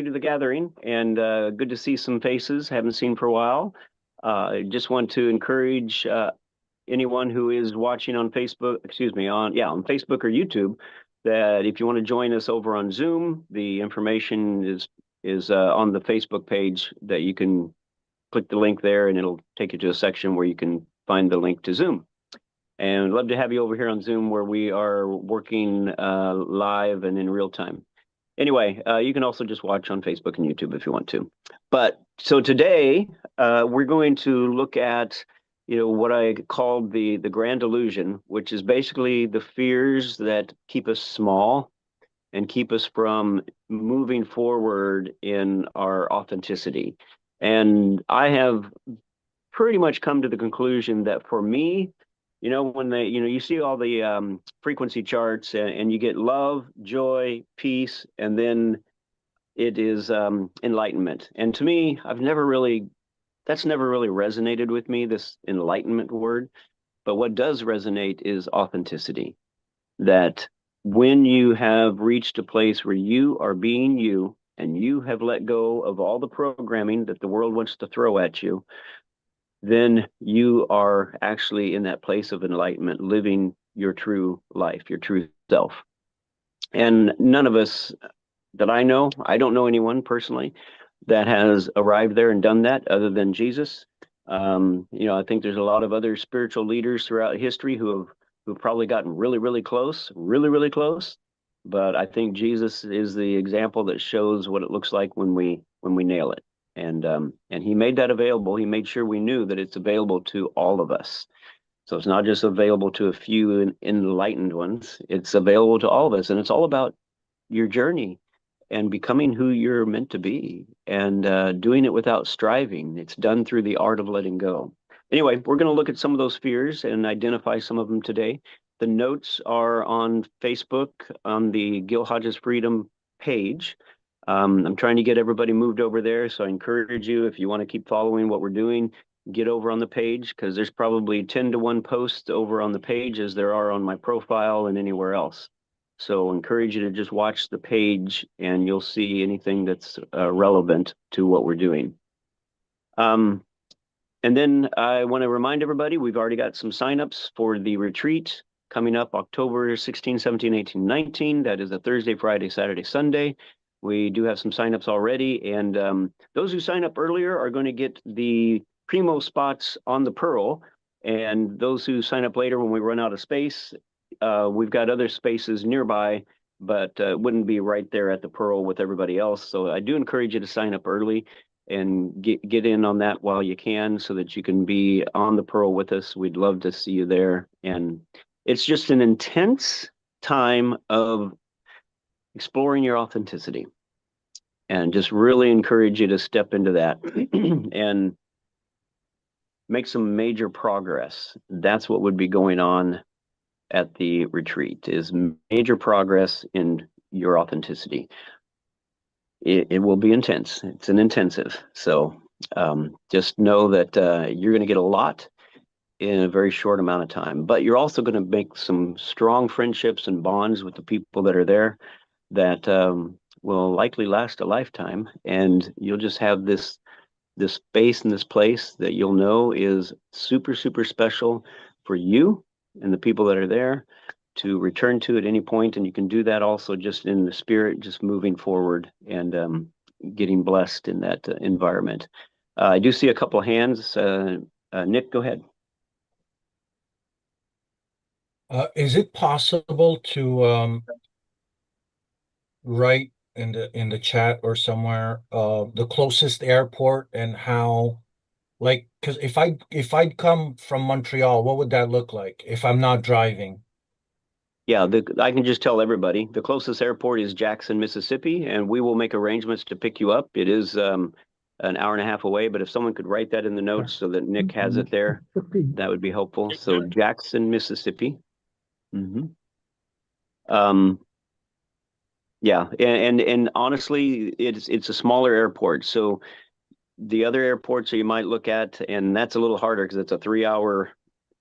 to the gathering, and good to see some faces haven't seen for a while. I just want to encourage anyone who is watching on Facebook, excuse me, on Facebook or YouTube, that if you want to join us over on Zoom, the information is on the Facebook page that you can click the link there, and it'll take you to a section where you can find the link to Zoom. And love to have you over here on Zoom where we are working live and in real time. Anyway, you can also just watch on Facebook and YouTube if you want to. But so today, we're going to look at, what I called the grand illusion, which is basically the fears that keep us small and keep us from moving forward in our authenticity. And I have pretty much come to the conclusion that for me, when you see all the frequency charts and you get love, joy, peace, and then it is enlightenment. And to me, that's never really resonated with me, this enlightenment word. But what does resonate is authenticity. That when you have reached a place where you are being you and you have let go of all the programming that the world wants to throw at you, then you are actually in that place of enlightenment, living your true life, your true self. And none of us that I know, I don't know anyone personally that has arrived there and done that other than Jesus. I think there's a lot of other spiritual leaders throughout history who've probably gotten really, really close, really, really close. But I think Jesus is the example that shows what it looks like when we nail it. And he made that available. He made sure we knew that it's available to all of us. So it's not just available to a few enlightened ones. It's available to all of us, and it's all about your journey and becoming who you're meant to be, and doing it without striving. It's done through the art of letting go. Anyway, we're going to look at some of those fears and identify some of them today. The notes are on Facebook on the Gil Hodges Freedom page. I'm trying to get everybody moved over there, so I encourage you, if you want to keep following what we're doing, get over on the page, because there's probably 10 to 1 posts over on the page as there are on my profile and anywhere else. So encourage you to just watch the page and you'll see anything that's relevant to what we're doing. And then I want to remind everybody, we've already got some signups for the retreat coming up October 16, 17, 18, 19. That is a Thursday, Friday, Saturday, Sunday. We do have some signups already, and those who sign up earlier are going to get the primo spots on the Pearl, and those who sign up later when we run out of space, we've got other spaces nearby, but it wouldn't be right there at the Pearl with everybody else. So I do encourage you to sign up early and get in on that while you can so that you can be on the Pearl with us. We'd love to see you there. And it's just an intense time of exploring your authenticity, and just really encourage you to step into that and make some major progress. That's what would be going on at the retreat, is major progress in your authenticity. It will be intense. It's an intensive. So just know that you're going to get a lot in a very short amount of time, but you're also going to make some strong friendships and bonds with the people that are there that will likely last a lifetime, and you'll just have this space and this place that you'll know is super, super special for you and the people that are there to return to at any point. And you can do that also just in the spirit, just moving forward and getting blessed in that environment. I do see a couple of hands. Nick, go ahead. Is it possible to write in the chat or somewhere the closest airport and how, like, because if I'd come from Montreal, what would that look like if I'm not driving? Yeah, I can just tell everybody the closest airport is Jackson, Mississippi, and we will make arrangements to pick you up. It is an hour and a half away, but if someone could write that in the notes so that Nick has it there, that would be helpful. So Jackson, Mississippi. Mm-hmm. Um, yeah, and honestly, it's a smaller airport. So the other airports that you might look at, and that's a little harder because it's a 3-hour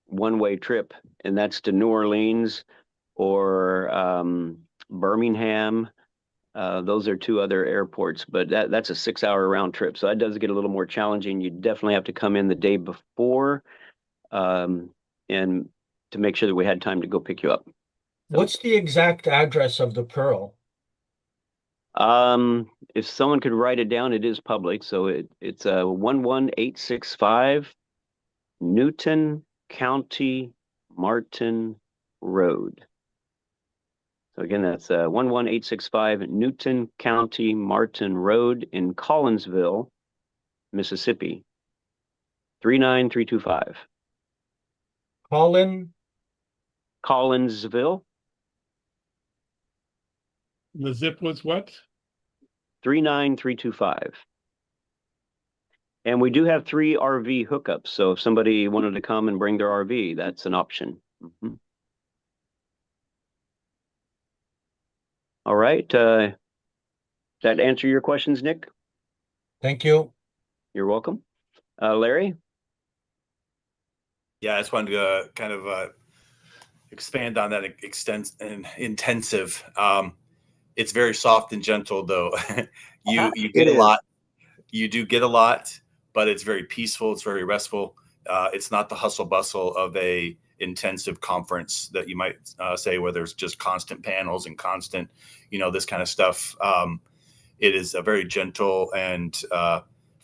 one-way trip, and that's to New Orleans or Birmingham Those are two other airports, but that's a 6 hour round trip. So that does get a little more challenging. You definitely have to come in the day before, and to make sure that we had time to go pick you up. So, What's the exact address of the Pearl? if someone could write it down, it is public. So it's 11865 Newton County Martin Road. So again, that's 11865 Newton County Martin Road in Collinsville, Mississippi, 39325. Colin, Collinsville, The zip was what? 39325. And we do have 3 RV hookups. So if somebody wanted to come and bring their RV, that's an option. Mhm. All right. Does that answer your questions, Nick? thank you. You're welcome. Larry? Yeah, I just wanted to kind of expand on that intensive. It's very soft and gentle, though. You get It a is. lot. You do get a lot, but it's very peaceful. It's very restful. It's not the hustle bustle of a intensive conference that you might say, where there's just constant panels and constant, this kind of stuff. It is a very gentle and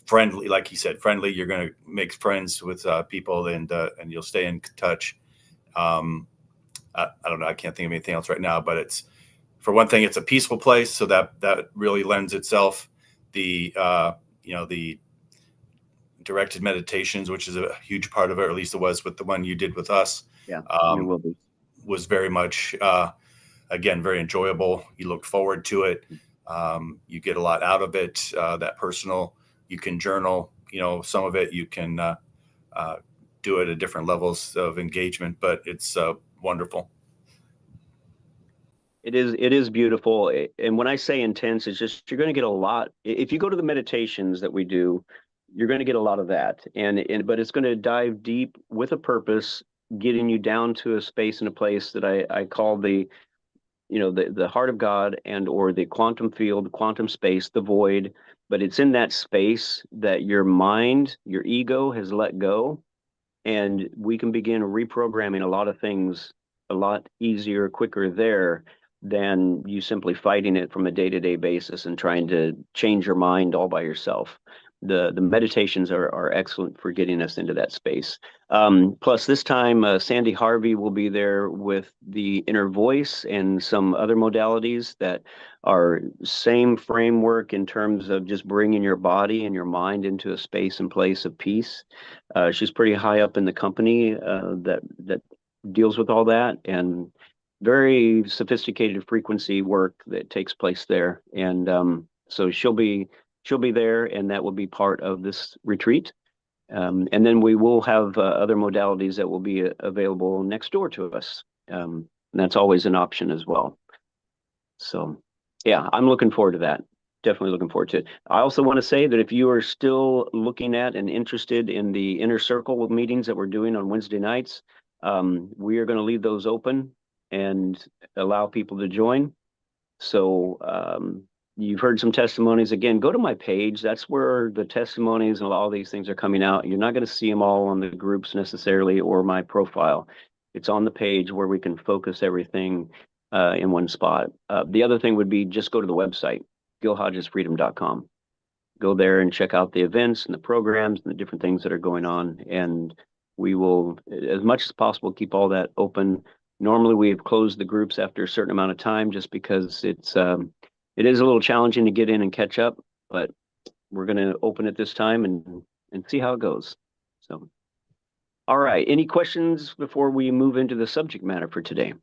friendly, like he said, friendly. You're going to make friends with people, and you'll stay in touch. I don't know. I can't think of anything else right now, but it's, for one thing, it's a peaceful place, so that really lends itself. The directed meditations, which is a huge part of it, or at least it was with the one you did with us. Yeah, it will be. Was very much, again, very enjoyable. You look forward to it. You get a lot out of it. That personal, you can journal, some of it you can do it at different levels of engagement, but it's wonderful. It is beautiful. And when I say intense, it's just you're going to get a lot. If you go to the meditations that we do, you're going to get a lot of that. But it's going to dive deep with a purpose, getting you down to a space and a place that I call the heart of God, and or the quantum field, quantum space, the void. But it's in that space that your mind, your ego has let go, and we can begin reprogramming a lot of things a lot easier, quicker there than you simply fighting it from a day-to-day basis and trying to change your mind all by yourself. The meditations are excellent for getting us into that space. Plus, this time, Sandy Harvey will be there with the inner voice and some other modalities that are same framework in terms of just bringing your body and your mind into a space and place of peace. She's pretty high up in the company that deals with all that, and very sophisticated frequency work that takes place there. And so she'll be there, and that will be part of this retreat. And then we will have other modalities that will be available next door to us. And that's always an option as well. So, yeah, I'm looking forward to that. Definitely looking forward to it. I also want to say that if you are still looking at and interested in the inner circle meetings that we're doing on Wednesday nights, we are going to leave those open and allow people to join. So you've heard some testimonies. Again, go to my page. That's where the testimonies and all these things are coming out. You're not going to see them all on the groups necessarily or my profile. It's on the page where we can focus everything in one spot. The other thing would be just go to the website, gilhodgesfreedom.com. Go there and check out the events and the programs and the different things that are going on. And we will, as much as possible, keep all that open. Normally, we've closed the groups after a certain amount of time just because it is a little challenging to get in and catch up, but we're going to open it this time and see how it goes. So, all right. Any questions before we move into the subject matter for today?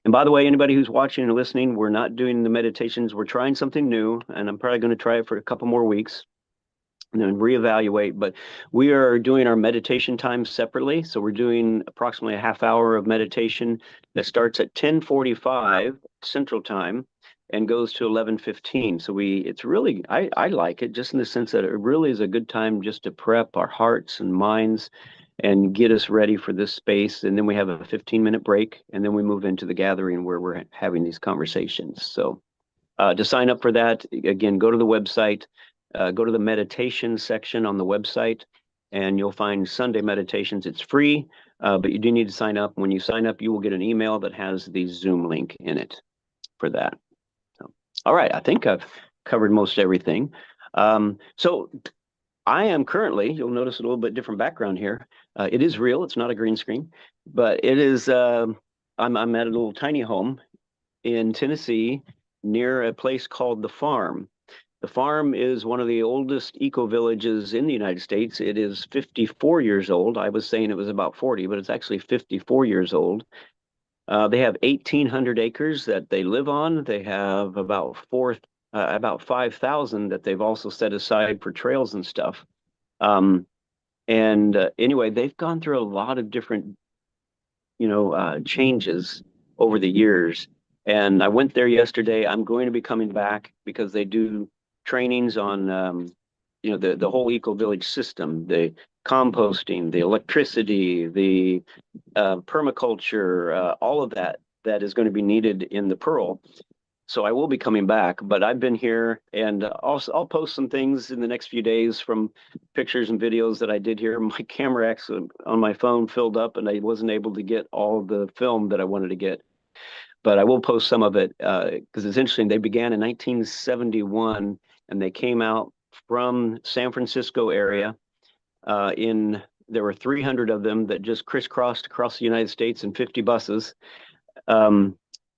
And by the way, anybody who's watching and listening, we're not doing the meditations. We're trying something new, and I'm probably going to try it for a couple more weeks and then reevaluate. But we are doing our meditation time separately. So we're doing approximately a half hour of meditation that starts at 10:45 Central Time and goes to 11:15. So it's really, I like it just in the sense that it really is a good time just to prep our hearts and minds and get us ready for this space. And then we have a 15-minute break, and then we move into the gathering where we're having these conversations. So to sign up for that, again, go to the website, go to the meditation section on the website, and you'll find Sunday meditations. It's free, but you do need to sign up. When you sign up, you will get an email that has the Zoom link in it for that. So, all right, I think I've covered most everything. So I am currently, you'll notice a little bit different background here. It is real, it's not a green screen, but it is, I'm at a little tiny home in Tennessee near a place called The Farm. The Farm is one of the oldest eco-villages in the United States. It is 54 years old. I was saying it was about 40, but it's actually 54 years old. They have 1,800 acres that they live on. They have about 5,000 that they've also set aside for trails and stuff. Anyway, they've gone through a lot of different, changes over the years. And I went there yesterday. I'm going to be coming back because they do trainings on, the whole eco-village system, the composting, the electricity, the permaculture, all of that is going to be needed in the Pearl. So I will be coming back, but I've been here, and I'll post some things in the next few days from pictures and videos that I did here. My camera actually on my phone filled up, and I wasn't able to get all the film that I wanted to get. But I will post some of it because it's interesting. They began in 1971, and they came out from San Francisco area. There were 300 of them that just crisscrossed across the United States in 50 buses.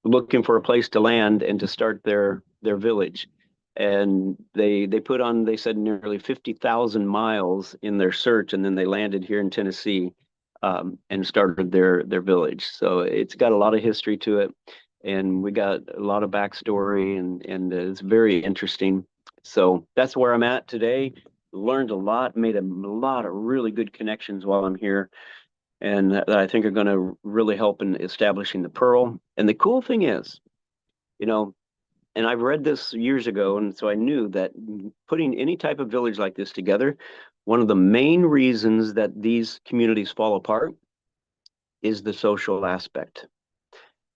Looking for a place to land and to start their village. And they said nearly 50,000 miles in their search, and then they landed here in Tennessee and started their village. So it's got a lot of history to it, and we got a lot of backstory, and it's very interesting. So that's where I'm at today. Learned a lot, made a lot of really good connections while I'm here, and that I think are going to really help in establishing the Pearl. And the cool thing is, and I've read this years ago, and so I knew that putting any type of village like this together, one of the main reasons that these communities fall apart is the social aspect.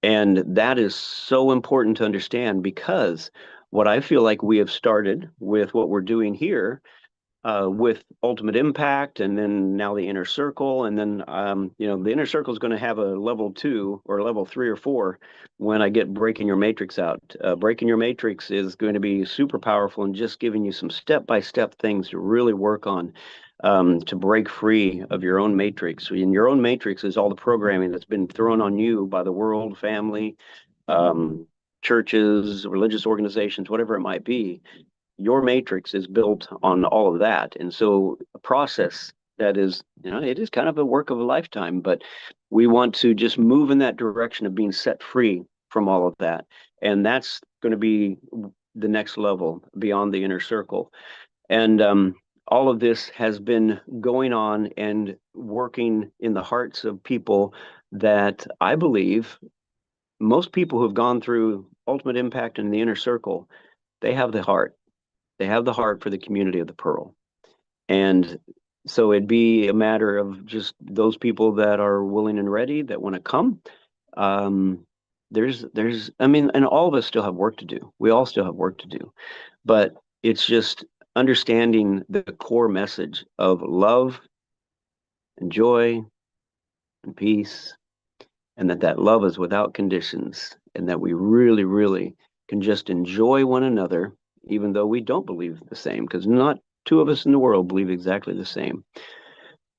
And that is so important to understand, because what I feel like we have started with what we're doing here with Ultimate Impact, and then now the Inner Circle, and then the Inner Circle is going to have a level 2 or level 3 or 4 when I get Breaking Your Matrix out. Breaking Your Matrix is going to be super powerful and just giving you some step-by-step things to really work on to break free of your own matrix. And your own matrix is all the programming that's been thrown on you by the world, family, churches, religious organizations, whatever it might be. Your matrix is built on all of that. And so a process that is, it is kind of a work of a lifetime, but we want to just move in that direction of being set free from all of that. And that's going to be the next level beyond the Inner Circle. And all of this has been going on and working in the hearts of people that I believe most people who have gone through Ultimate Impact and the Inner Circle, they have the heart. They have the heart for the community of the Pearl. And so it'd be a matter of just those people that are willing and ready, that want to come. And all of us still have work to do. We all still have work to do. But it's just understanding the core message of love and joy and peace, and that love is without conditions, and that we really, really can just enjoy one another, even though we don't believe the same, because not two of us in the world believe exactly the same.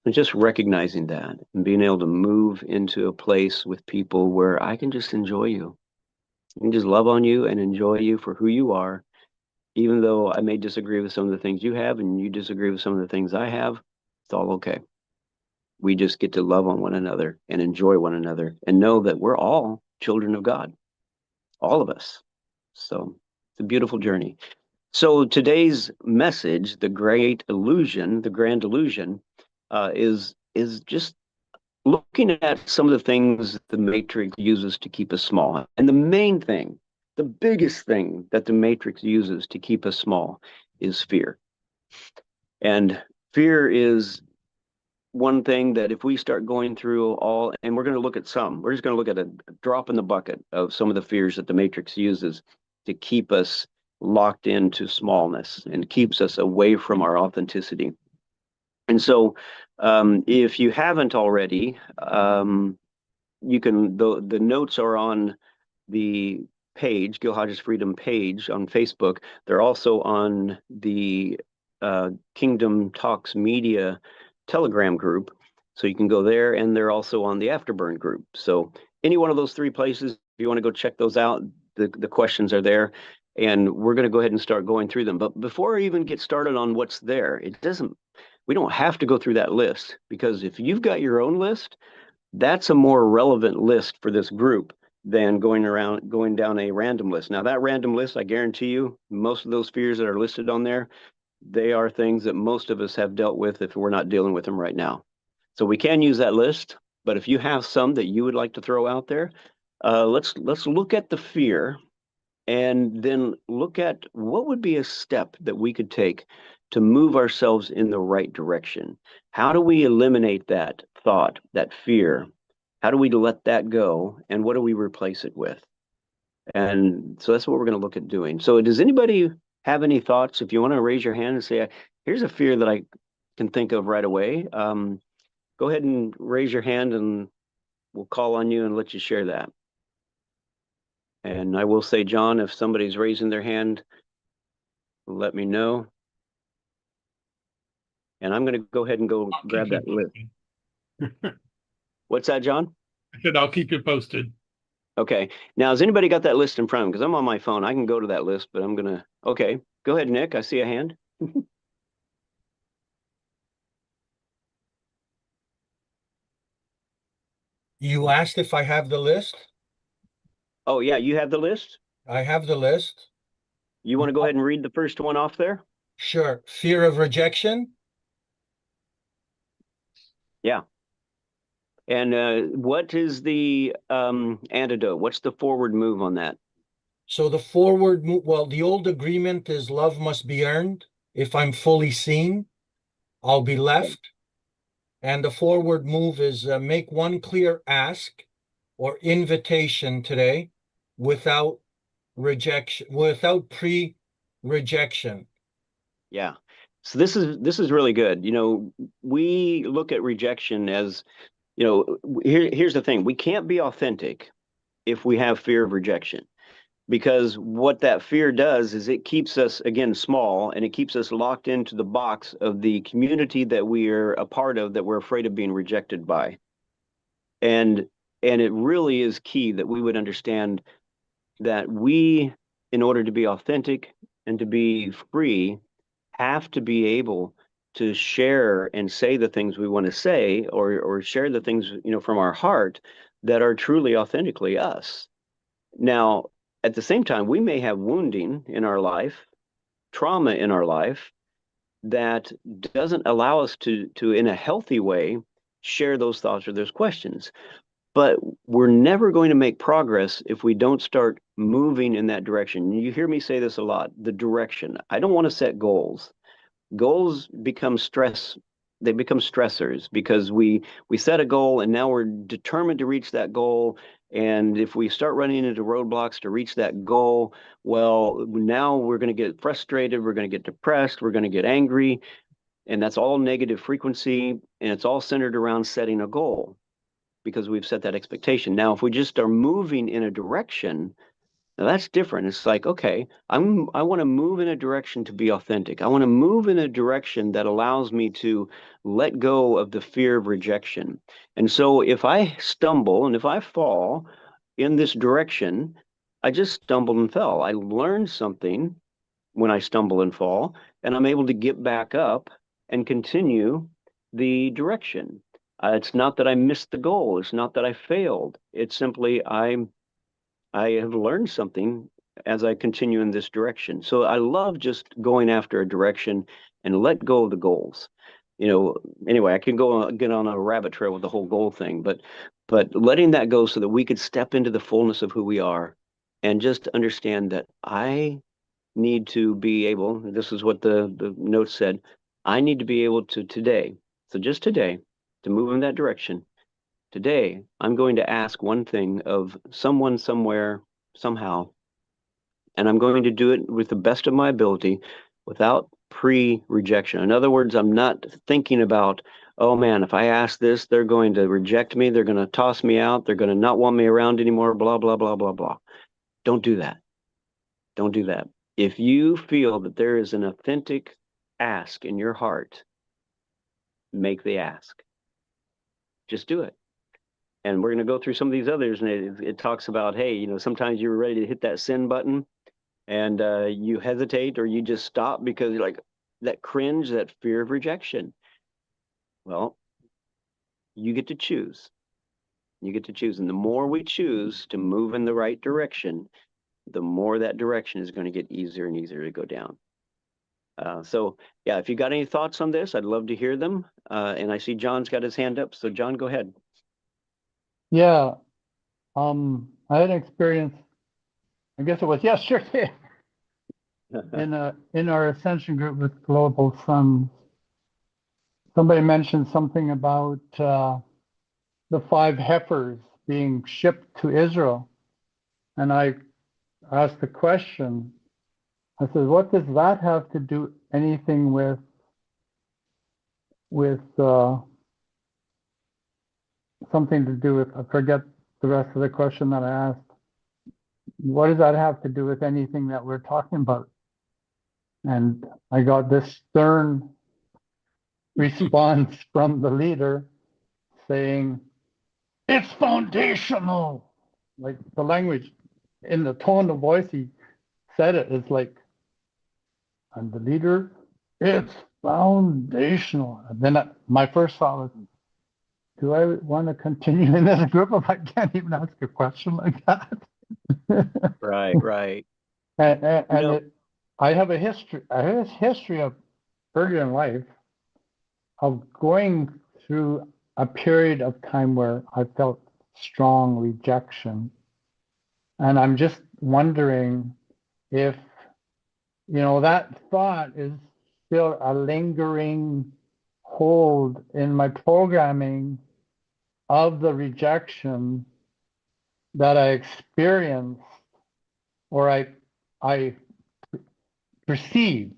And just recognizing that and being able to move into a place with people where I can just enjoy you. I can just love on you and enjoy you for who you are, even though I may disagree with some of the things you have and you disagree with some of the things I have. It's all okay. We just get to love on one another and enjoy one another and know that we're all children of God, all of us. So it's a beautiful journey. So today's message, the Grand Illusion, is just looking at some of the things the Matrix uses to keep us small. And the main thing, the biggest thing that the Matrix uses to keep us small is fear. And fear is one thing that if we start going through all, and we're going to look at some, we're just going to look at a drop in the bucket of some of the fears that the Matrix uses to keep us locked into smallness and keeps us away from our authenticity. And so, if you haven't already, you can, the notes are on the page, Gil Hodges Freedom page on Facebook. They're also on the Kingdom Talks Media Telegram group. So you can go there, and they're also on the Afterburn group. So any one of those three places, if you want to go check those out, the questions are there. And we're going to go ahead and start going through them. But before I even get started on what's there, we don't have to go through that list, because if you've got your own list, that's a more relevant list for this group than going down a random list. Now, that random list, I guarantee you, most of those fears that are listed on there, they are things that most of us have dealt with if we're not dealing with them right now. So we can use that list, but if you have some that you would like to throw out there, let's look at the fear, and then look at what would be a step that we could take to move ourselves in the right direction. How do we eliminate that thought, that fear? How do we let that go? And what do we replace it with? And so that's what we're going to look at doing. So does anybody have any thoughts? If you want to raise your hand and say, here's a fear that I can think of right away, go ahead and raise your hand, and we'll call on you and let you share that. And I will say, John, if somebody's raising their hand, let me know. And I'm going to go ahead and go I'll grab keep that you list. posted. What's that, John? I said I'll keep you posted. Okay. Now, has anybody got that list in front of them? Because I'm on my phone. I can go to that list, but I'm going to... Okay. Go ahead, Nick. I see a hand. You asked if I have the list. Oh, yeah. You have the list? I have the list. You want to go ahead and read the first one off there? Sure. Fear of rejection. Yeah. And what is the antidote? What's the forward move on that? So the forward move, well, the old agreement is love must be earned. If I'm fully seen, I'll be left. And the forward move is make one clear ask or invitation today without rejection, without pre-rejection. Yeah. So this is really good. You know, we look at rejection as, you know, here's the thing. We can't be authentic if we have fear of rejection, because what that fear does is it keeps us, again, small, and it keeps us locked into the box of the community that we are a part of, that we're afraid of being rejected by. And it really is key that we would understand that we, in order to be authentic and to be free, have to be able to share and say the things we want to say, or share the things, you know, from our heart that are truly authentically us. Now, at the same time, we may have wounding in our life, trauma in our life, that doesn't allow us to in a healthy way share those thoughts or those questions. But we're never going to make progress if we don't start moving in that direction. You hear me say this a lot, the direction. I don't want to set goals. Goals become stress. They become stressors, because we set a goal, and now we're determined to reach that goal. And if we start running into roadblocks to reach that goal, well, now we're going to get frustrated. We're going to get depressed. We're going to get angry. And that's all negative frequency. And it's all centered around setting a goal, because we've set that expectation. Now, if we just are moving in a direction, now that's different. It's like, okay, I want to move in a direction to be authentic. I want to move in a direction that allows me to let go of the fear of rejection. And so if I stumble and if I fall in this direction, I just stumbled and fell. I learned something when I stumble and fall, and I'm able to get back up and continue the direction. It's not that I missed the goal. It's not that I failed. It's simply I have learned something as I continue in this direction. So I love just going after a direction and let go of the goals. You know, anyway, I can get on a rabbit trail with the whole goal thing, but letting that go so that we could step into the fullness of who we are, and just understand that I need to be able, this is what the note said, I need to be able to today, so just today, to move in that direction. Today, I'm going to ask one thing of someone, somewhere, somehow, and I'm going to do it with the best of my ability without pre-rejection. In other words, I'm not thinking about, oh man, if I ask this, they're going to reject me, they're going to toss me out, they're going to not want me around anymore, blah, blah, blah, blah, blah. Don't do that. Don't do that. If you feel that there is an authentic ask in your heart, make the ask. Just do it. And we're going to go through some of these others, and it talks about, hey, you know, sometimes you're ready to hit that send button, and you hesitate or you just stop because you're like that cringe, that fear of rejection. Well, you get to choose. You get to choose. And the more we choose to move in the right direction, the more that direction is going to get easier and easier to go down. So, yeah, if you got any thoughts on this, I'd love to hear them. And I see John's got his hand up. So, John, go ahead. Yeah, I had an experience, I guess it was yesterday, in our Ascension group with Global Sons. Somebody mentioned something about the 5 heifers being shipped to Israel. And I asked the question, I said, what does that have to do anything with something to do with, I forget the rest of the question that I asked. What does that have to do with anything that we're talking about? And I got this stern response from the leader saying, it's foundational. Like the language, in the tone of voice he said it, it's like, I'm the leader, it's foundational. And then my first thought was, do I want to continue in this group if I can't even ask a question like that? Right. I have a history of early in life of going through a period of time where I felt strong rejection. And I'm just wondering if, that thought is still a lingering hold in my programming of the rejection that I experienced, or I perceived,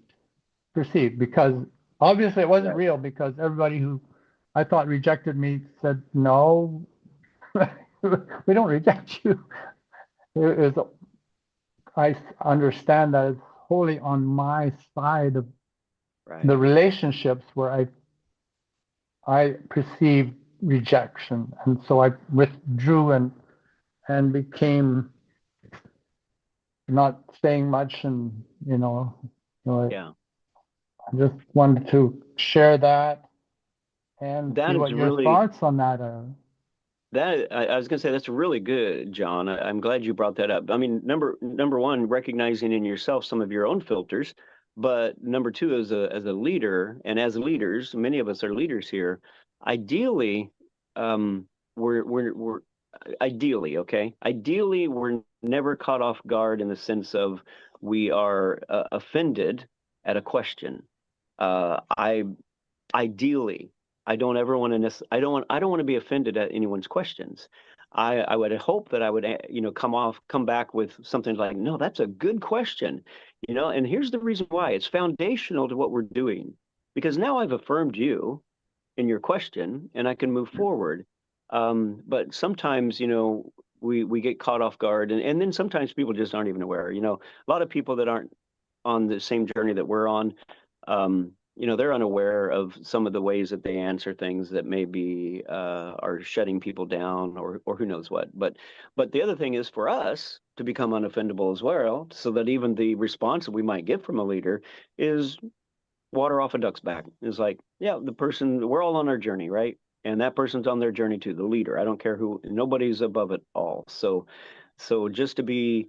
because obviously it wasn't real, because everybody who I thought rejected me said, no, we don't reject you. I understand that it's wholly on my side of the relationships where I perceived rejection. And so I withdrew and became not saying much, and Yeah. I just wanted to share that and That see is what your really thoughts on that are. I was going to say that's really good, John. I'm glad you brought that up. I mean, number one, recognizing in yourself some of your own filters, but number two, as a leader, and as leaders, many of us are leaders here. Ideally, we're ideally, okay. Ideally, we're never caught off guard in the sense of we are offended at a question. Ideally, I don't ever want to. I don't want to be offended at anyone's questions. I would hope that I would, come back with something like, no, that's a good question, and here's the reason why. It's foundational to what we're doing, because now I've affirmed you in your question, and I can move forward. But sometimes, we get caught off guard, and then sometimes people just aren't even aware. A lot of people that aren't on the same journey that we're on, they're unaware of some of the ways that they answer things that maybe are shutting people down, or who knows what. But the other thing is for us to become unoffendable as well, so that even the response that we might get from a leader is water off a duck's back. It's like, yeah, the person, we're all on our journey, right? And that person's on their journey too, the leader. I don't care who, nobody's above it all. So just to be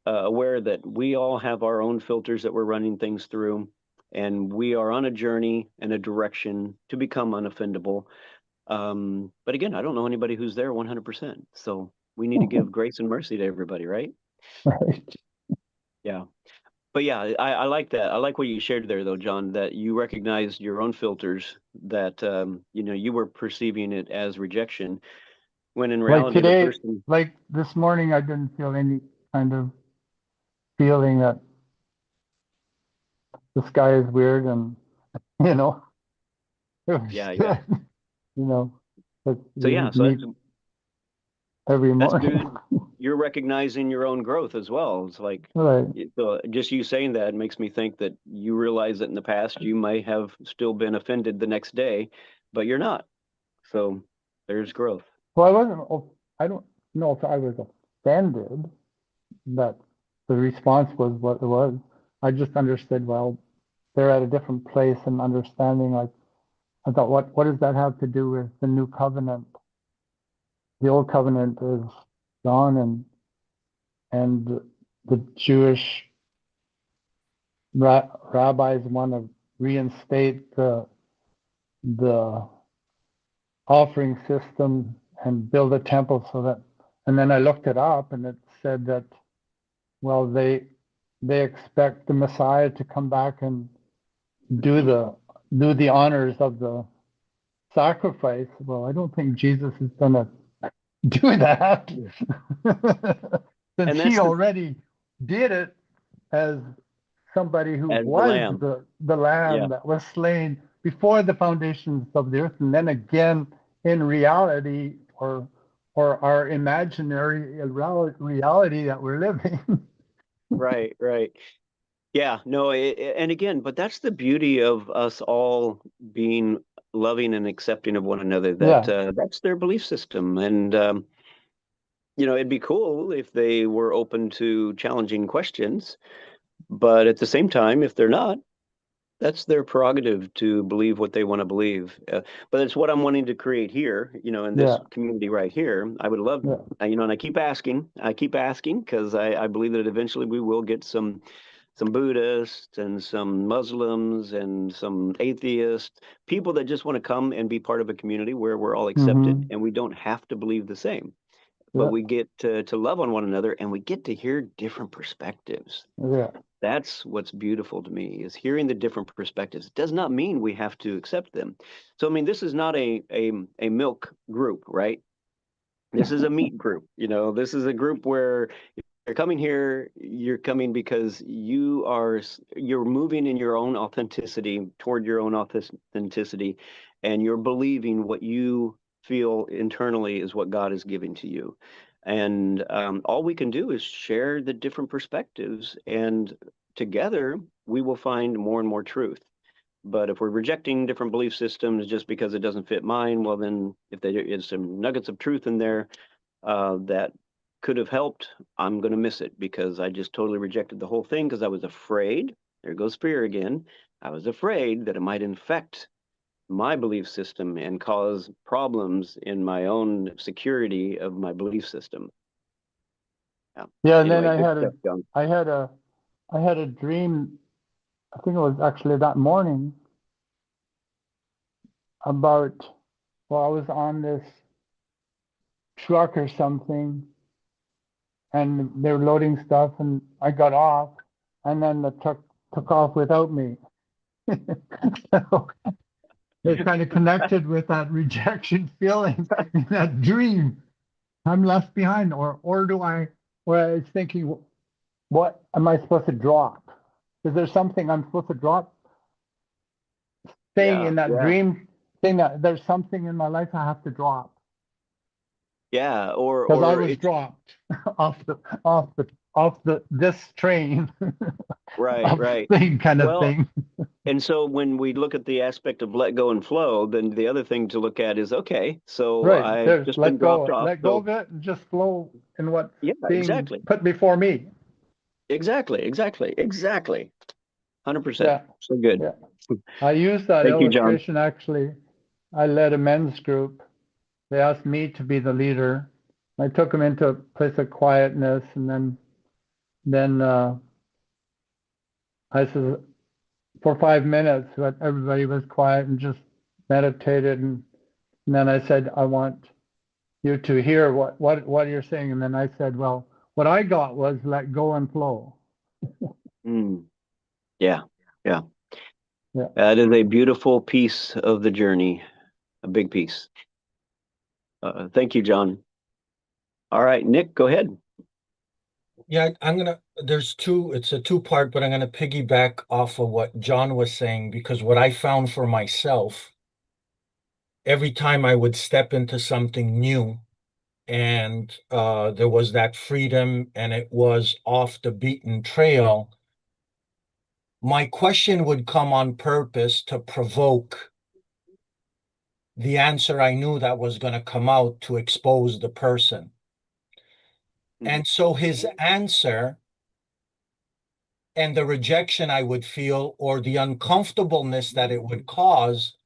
aware that we all have our own filters that we're running things through, and we are on a journey and a direction to become unoffendable. But again, I don't know anybody who's there 100%. So we need to give grace and mercy to everybody, right? Right. Yeah. But yeah, I like that. I like what you shared there, though, John, that you recognized your own filters, that you were perceiving it as rejection, when in Like reality, the today, person, like this morning, I didn't feel any kind of feeling that the sky is weird and, you know, it was yeah, yeah. good, you know, but So we yeah, so meet every that's morning. good. You're recognizing your own growth as well. It's like, Right. so just you saying that makes me think that you realize that in the past you may have still been offended the next day, but you're not. So there's growth. Well, I don't know if I was offended that the response was what it was. I just understood, well, they're at a different place and understanding. Like, I thought, what does that have to do with the new covenant? The old covenant is gone, and the Jewish rabbis want to reinstate the offering system and build a temple so that. And then I looked it up, and it said that, well, they expect the Messiah to come back and do the honors of the sacrifice. Well, I don't think Jesus is gonna do that since And he that's already did it as somebody who as the was lamb. the Yeah. lamb that was slain before the foundations of the earth, and then again in reality, or our imaginary reality that we're living. Right, right. Yeah, no, and again, but that's the beauty of us all being loving and accepting of one another, that Yeah. that's their belief system. And it'd be cool if they were open to challenging questions, but at the same time, if they're not, that's their prerogative to believe what they want to believe. But it's what I'm wanting to create here, in Yeah. this community right here. I would love, Yeah. and I keep asking because I believe that eventually we will get some Buddhists and some Muslims and some atheists, people that just want to come and be part of a community where we're all accepted Mm-hmm. and we don't have to believe the same, but Yeah. we get to love on one another and we get to hear different perspectives. Yeah. That's what's beautiful to me, is hearing the different perspectives. It does not mean we have to accept them. So, I mean, this is not a milk group, right? This is a meat group. This is a group where you're coming here, you're coming because you're moving in your own authenticity, toward your own authenticity, and you're believing what you feel internally is what God is giving to you. And all we can do is share the different perspectives, and together we will find more and more truth. But if we're rejecting different belief systems just because it doesn't fit mine, well, then if there is some nuggets of truth in there that could have helped, I'm going to miss it because I just totally rejected the whole thing because I was afraid. There goes fear again. I was afraid that it might infect my belief system and cause problems in my own security of my belief system. Yeah. Yeah. And then Anyway, good stuff, John. I had a dream. I think it was actually that morning about, well, I was on this truck or something, and they were loading stuff, and I got off, and then the truck took off without me. So it kind of connected with that rejection feeling in that dream. I'm left behind, or do I? Where I was thinking, what am I supposed to drop? Is there something I'm supposed to drop? Saying Yeah, in that yeah. dream, saying that there's something in my life I have to drop. Yeah, Because I or was it's dropped off the this train right, of right. thing kind of Well, thing. and so when we look at the aspect of let go and flow, then the other thing to look at is, okay, so Right. I've There's just been dropped off. let go So of it and just flow in what's yeah, being exactly. put before me. Exactly. 100%. Yeah. So good. Yeah. I use that Thank you, John. illustration actually. I led a men's group. They asked me to be the leader. I took them into a place of quietness, and then I said for 5 minutes everybody was quiet and just meditated, and then I said, I want you to hear what you're saying. And then I said, well, what I got was let go and flow. Mm. Yeah. Yeah. Yeah. That is a beautiful piece of the journey, a big piece. Thank you, John. All right, Nick, go ahead. Yeah, it's a two-part, but I'm gonna piggyback off of what John was saying because what I found for myself, every time I would step into something new and there was that freedom and it was off the beaten trail, my question would come on purpose to provoke the answer I knew that was going to come out to expose the person. And so his answer and the rejection I would feel or the uncomfortableness that it would cause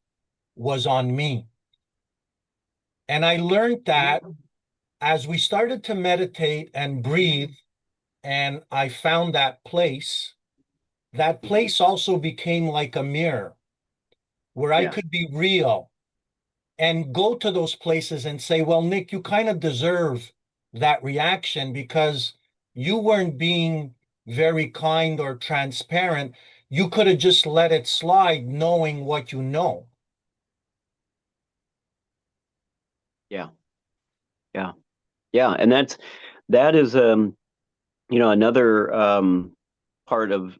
was on me. And I learned that as we started to meditate and breathe, and I found that place also became like a mirror where I Yeah. could be real and go to those places and say, well, Nick, you kind of deserve that reaction because you weren't being very kind or transparent. You could have just let it slide knowing what you know. Yeah. Yeah. Yeah. And that is another part of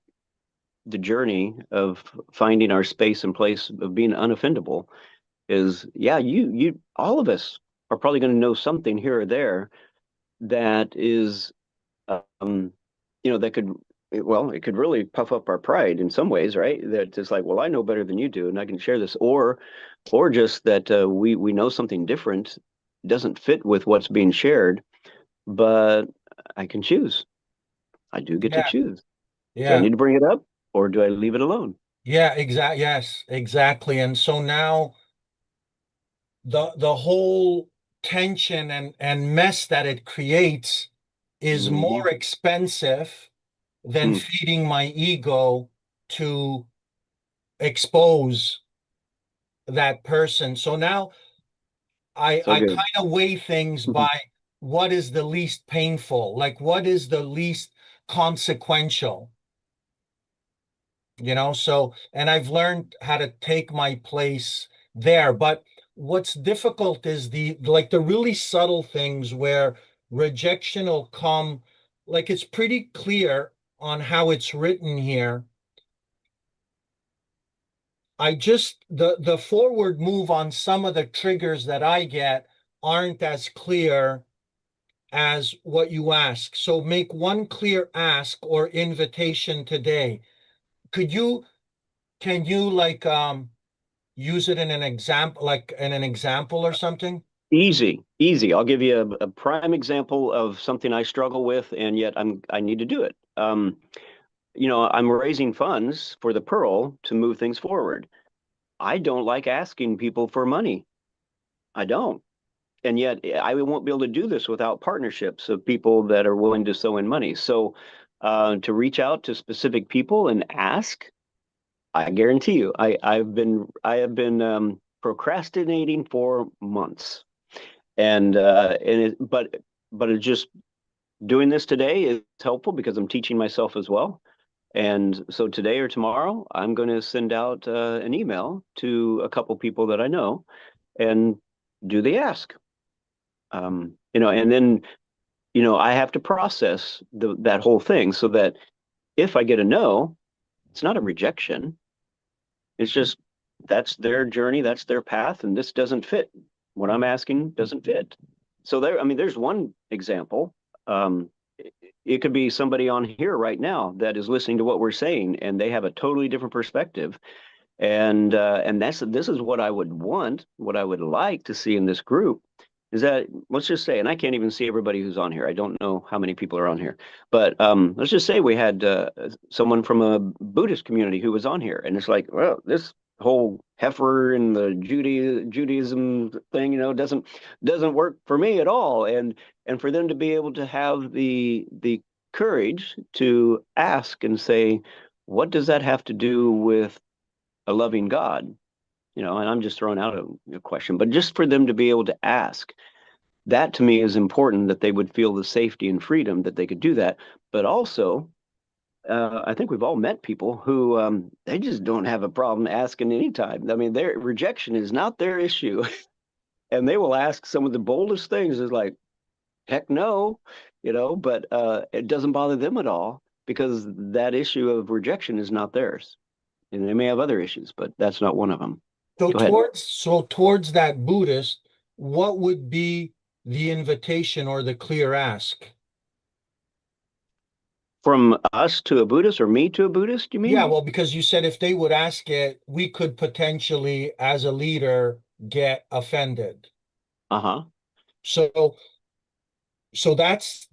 the journey of finding our space and place of being unoffendable is, yeah, you all of us are probably going to know something here or there that is that could, well, it could really puff up our pride in some ways, right? That it's like, well, I know better than you do, and I can share this, or just that we know something different doesn't fit with what's being shared, but I can choose. I do get to Yeah, choose. Do I yeah, need to bring it up, or do I leave it alone? yeah, yes, exactly. And so now the whole tension and mess that it creates is Hmm. more expensive than Mm, feeding my ego to expose that person. So now so I good. kind of weigh things by what is the least painful, like what is the least consequential, So, and I've learned how to take my place there. But what's difficult is the really subtle things where rejection will come, like it's pretty clear on how it's written here. The forward move on some of the triggers that I get aren't as clear as what you ask. So make one clear ask or invitation today. Could you, can you use it in an example, like in an example or something? Easy, easy. I'll give you a prime example of something I struggle with, and yet I need to do it. I'm raising funds for the Pearl to move things forward. I don't like asking people for money. I don't. And yet I won't be able to do this without partnerships of people that are willing to sow in money. So to reach out to specific people and ask, I guarantee you, I have been procrastinating for months. But it's just doing this today is helpful because I'm teaching myself as well. And so today or tomorrow, I'm going to send out an email to a couple people that I know and do the ask. And then I have to process that whole thing so that if I get a no, it's not a rejection. It's just that's their journey, that's their path, and this doesn't fit. What I'm asking doesn't fit. So there's one example. It could be somebody on here right now that is listening to what we're saying, and they have a totally different perspective. And this is what I would want, what I would like to see in this group is that, let's just say, and I can't even see everybody who's on here. I don't know how many people are on here, but let's just say we had someone from a Buddhist community who was on here, and it's like, well, this whole heifer and the Judaism thing, doesn't work for me at all, and for them to be able to have the courage to ask and say, what does that have to do with a loving God? And I'm just throwing out a question, but just for them to be able to ask, that to me is important, that they would feel the safety and freedom that they could do that. But also, I think we've all met people who they just don't have a problem asking anytime. I mean, their rejection is not their issue, and they will ask some of the boldest things. Is like, heck no, but it doesn't bother them at all because that issue of rejection is not theirs. And they may have other issues, but that's not one of them. So Go ahead. towards that Buddhist, what would be the invitation or the clear ask? From us to a Buddhist or me to a Buddhist, you Yeah, mean? well, because you said if they would ask it, we could potentially, as a leader, get offended. Uh-huh. So that's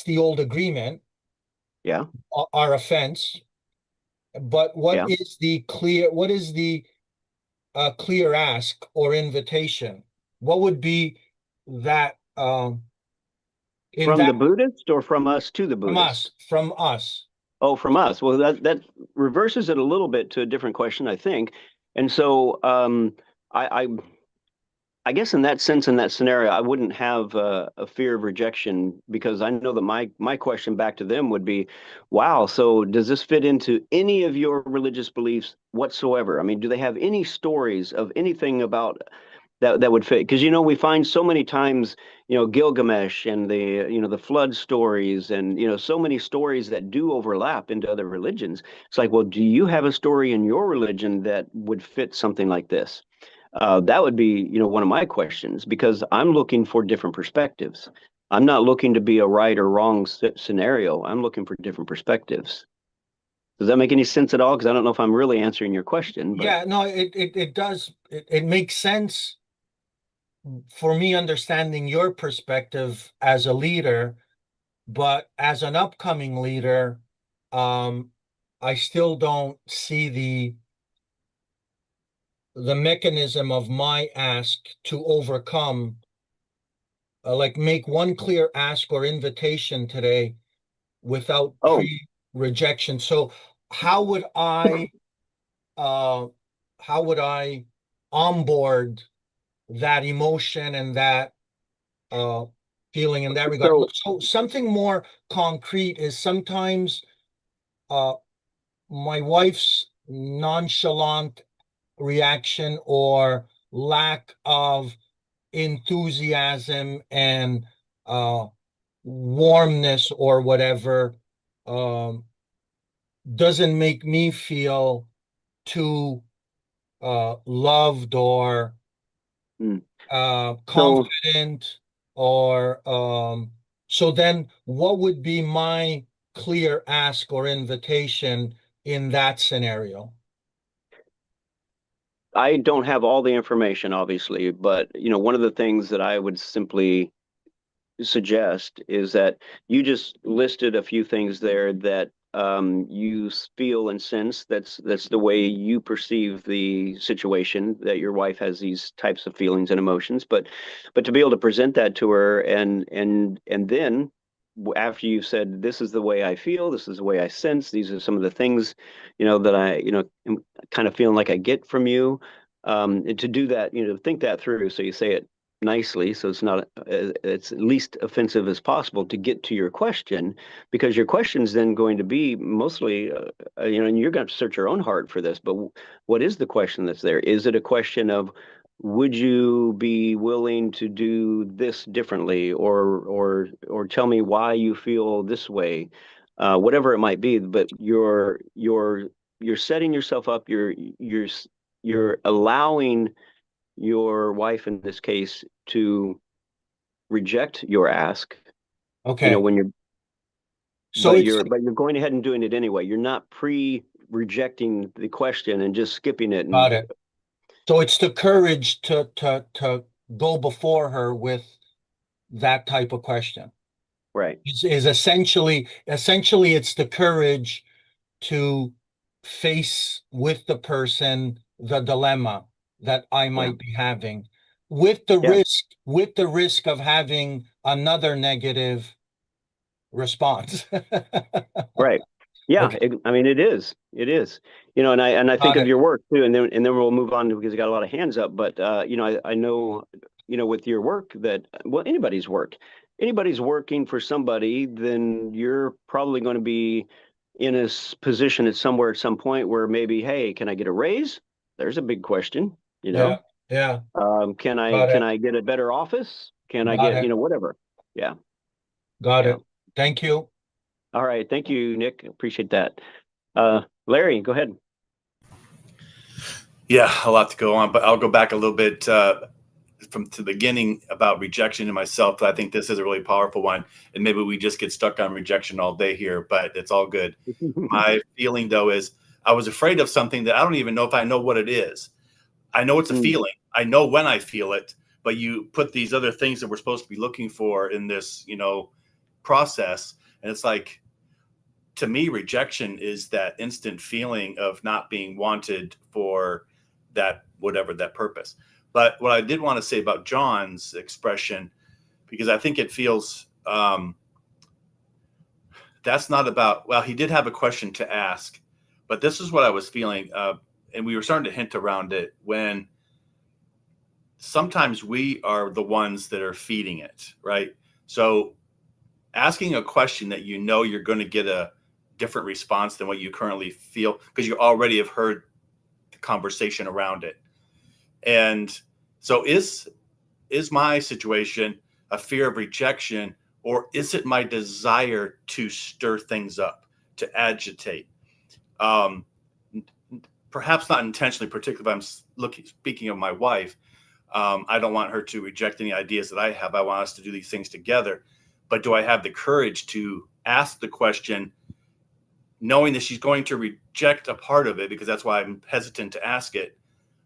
the old agreement, Yeah. our offense. But Yeah. what is the clear ask or invitation? What would be that in From that the Buddhist or from us to the Buddhist? from us? Oh, from us. Well, that reverses it a little bit to a different question, I think. And so I I guess in that sense, in that scenario, I wouldn't have a fear of rejection because I know that my question back to them would be, wow, so does this fit into any of your religious beliefs whatsoever? I mean, do they have any stories of anything about that would fit? Because we find so many times, Gilgamesh and the flood stories and so many stories that do overlap into other religions. It's like, well, do you have a story in your religion that would fit something like this? That would be, one of my questions because I'm looking for different perspectives. I'm not looking to be a right or wrong scenario. I'm looking for different perspectives. Does that make any sense at all? Because I don't know if I'm really answering your question, but Yeah, no, it does. It makes sense for me understanding your perspective as a leader, but as an upcoming leader, um, I still don't see the mechanism of my ask to overcome, like make one clear ask or invitation today without oh, pre-rejection. So how would I uh how would I onboard that emotion and that uh feeling in that regard? so So something more concrete is sometimes uh my wife's nonchalant reaction or lack of enthusiasm and uh warmness or whatever um doesn't make me feel too loved or mm, so confident or so then what would be my clear ask or invitation in that scenario? I don't have all the information, obviously, but one of the things that I would simply suggest is that you just listed a few things there that you feel and sense that's the way you perceive the situation, that your wife has these types of feelings and emotions, but to be able to present that to her and then after you've said this is the way I feel, this is the way I sense, these are some of the things that I am kind of feeling like I get from you, and to do that, think that through, so you say it nicely, so it's not it's least offensive as possible to get to your question, because your question is then going to be mostly and you're going to search your own heart for this, but what is the question that's there? Is it a question of, would you be willing to do this differently, or tell me why you feel this way, whatever it might be, but you're setting yourself up, you're allowing your wife in this case to reject your ask, Okay, when you're so it's but you're going ahead and doing it anyway. You're not pre-rejecting the question and just skipping it got and it. So it's the courage to go before her with that type of question. right. Is essentially it's the courage to face with the person the dilemma that I Yeah. might be having Yeah. with the risk of having another negative response. Right. Yeah, Okay, I mean, it is, and I think got of it. your work too, and then we'll move on because you got a lot of hands up. But I know, with your work that, well, anybody's working for somebody, then you're probably going to be in a position at somewhere at some point where maybe, hey, can I get a raise? There's a big question, you Yeah, know. yeah, Can got can it, I get a better office? Can I got get, it, whatever. Yeah, got yeah. it. Thank you. All right. Thank you, Nick. Appreciate that. Larry, go ahead. Yeah, a lot to go on, but I'll go back a little bit from to the beginning about rejection in myself. I think this is a really powerful one, and maybe we just get stuck on rejection all day here, but it's all good. My feeling though is I was afraid of something that I don't even know if I know what it is. I know it's a feeling. I know when I feel it, but you put these other things that we're supposed to be looking for in this, process, and it's like, to me, rejection is that instant feeling of not being wanted for that, whatever that purpose. But what I did want to say about John's expression, because I think it feels that's not about, well, he did have a question to ask, but this is what I was feeling. And we were starting to hint around it when sometimes we are the ones that are feeding it, right? So asking a question that you're going to get a different response than what you currently feel because you already have heard the conversation around it. And so is my situation a fear of rejection, or is it my desire to stir things up, to agitate? Um, Perhaps not intentionally, particularly if I'm speaking of my wife. I don't want her to reject any ideas that I have. I want us to do these things together. But do I have the courage to ask the question, knowing that she's going to reject a part of it, because that's why I'm hesitant to ask it,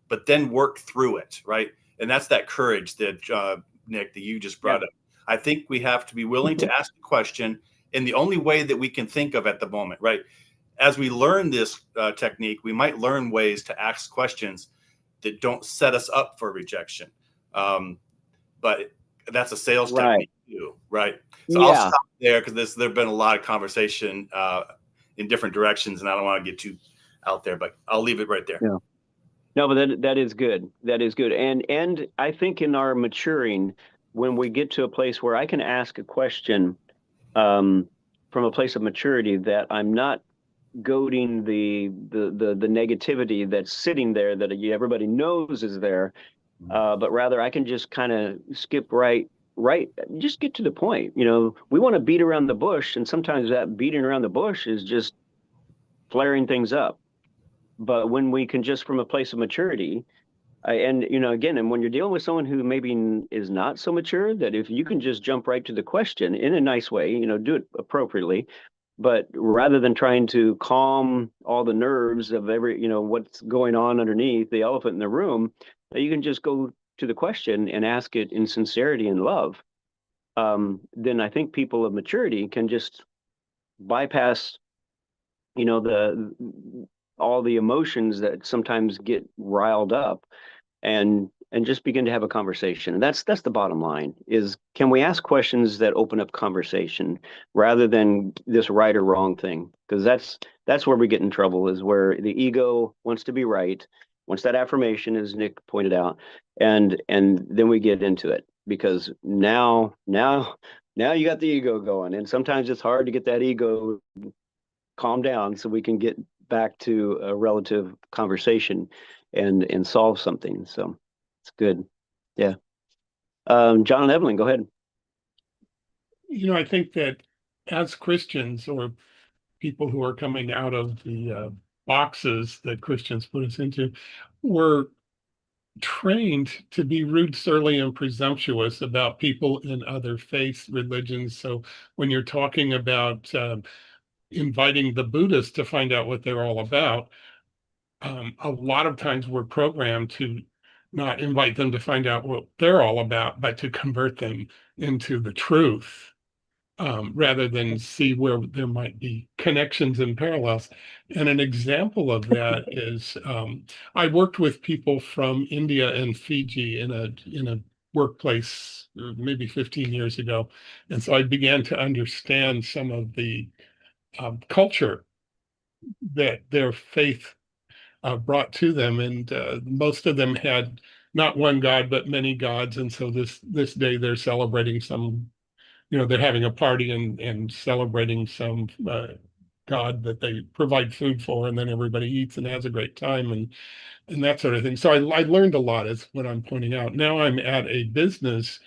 but then work through it, right? And that's that courage that, Nick, that you just brought up. I think we have to be willing to ask the question in the only way that we can think of at the moment, right? As we learn this technique, we might learn ways to ask questions that don't set us up for rejection. But that's a sales technique too, right? So I'll stop there because there've been a lot of conversation in different directions, and I don't want to get too out there, but I'll leave it right there. Yeah. No, but that is good. That is good. And I think in our maturing, when we get to a place where I can ask a question from a place of maturity, that I'm not goading the negativity that's sitting there that everybody knows is there, but rather I can just kind of skip right, just get to the point. We want to beat around the bush, and sometimes that beating around the bush is just flaring things up. But when we can just from a place of maturity, and again, and when you're dealing with someone who maybe is not so mature, that if you can just jump right to the question in a nice way, do it appropriately, but rather than trying to calm all the nerves of what's going on underneath the elephant in the room, you can just go to the question and ask it in sincerity and love. Then I think people of maturity can just bypass, the all the emotions that sometimes get riled up, and just begin to have a conversation. And that's the bottom line, is can we ask questions that open up conversation rather than this right or wrong thing? Because that's where we get in trouble, is where the ego wants to be right, wants that affirmation, as Nick pointed out, and then we get into it because now you got the ego going, and sometimes it's hard to get that ego calm down so we can get back to a relative conversation and solve something. So it's good. Yeah. John and Evelyn, go ahead. I think that as Christians, or people who are coming out of the boxes that Christians put us into, we're trained to be rude, surly, and presumptuous about people in other faiths, religions. So when you're talking about inviting the Buddhists to find out what they're all about, a lot of times we're programmed to not invite them to find out what they're all about, but to convert them into the truth, rather than see where there might be connections and parallels. And an example of that is I worked with people from India and Fiji in a workplace maybe 15 years ago. And so I began to understand some of the culture that their faith brought to them, and most of them had not one god but many gods. And so this day they're celebrating some, they're having a party and celebrating some God that they provide food for, and then everybody eats and has a great time and that sort of thing. So I learned a lot, is what I'm pointing out. Now I'm at a business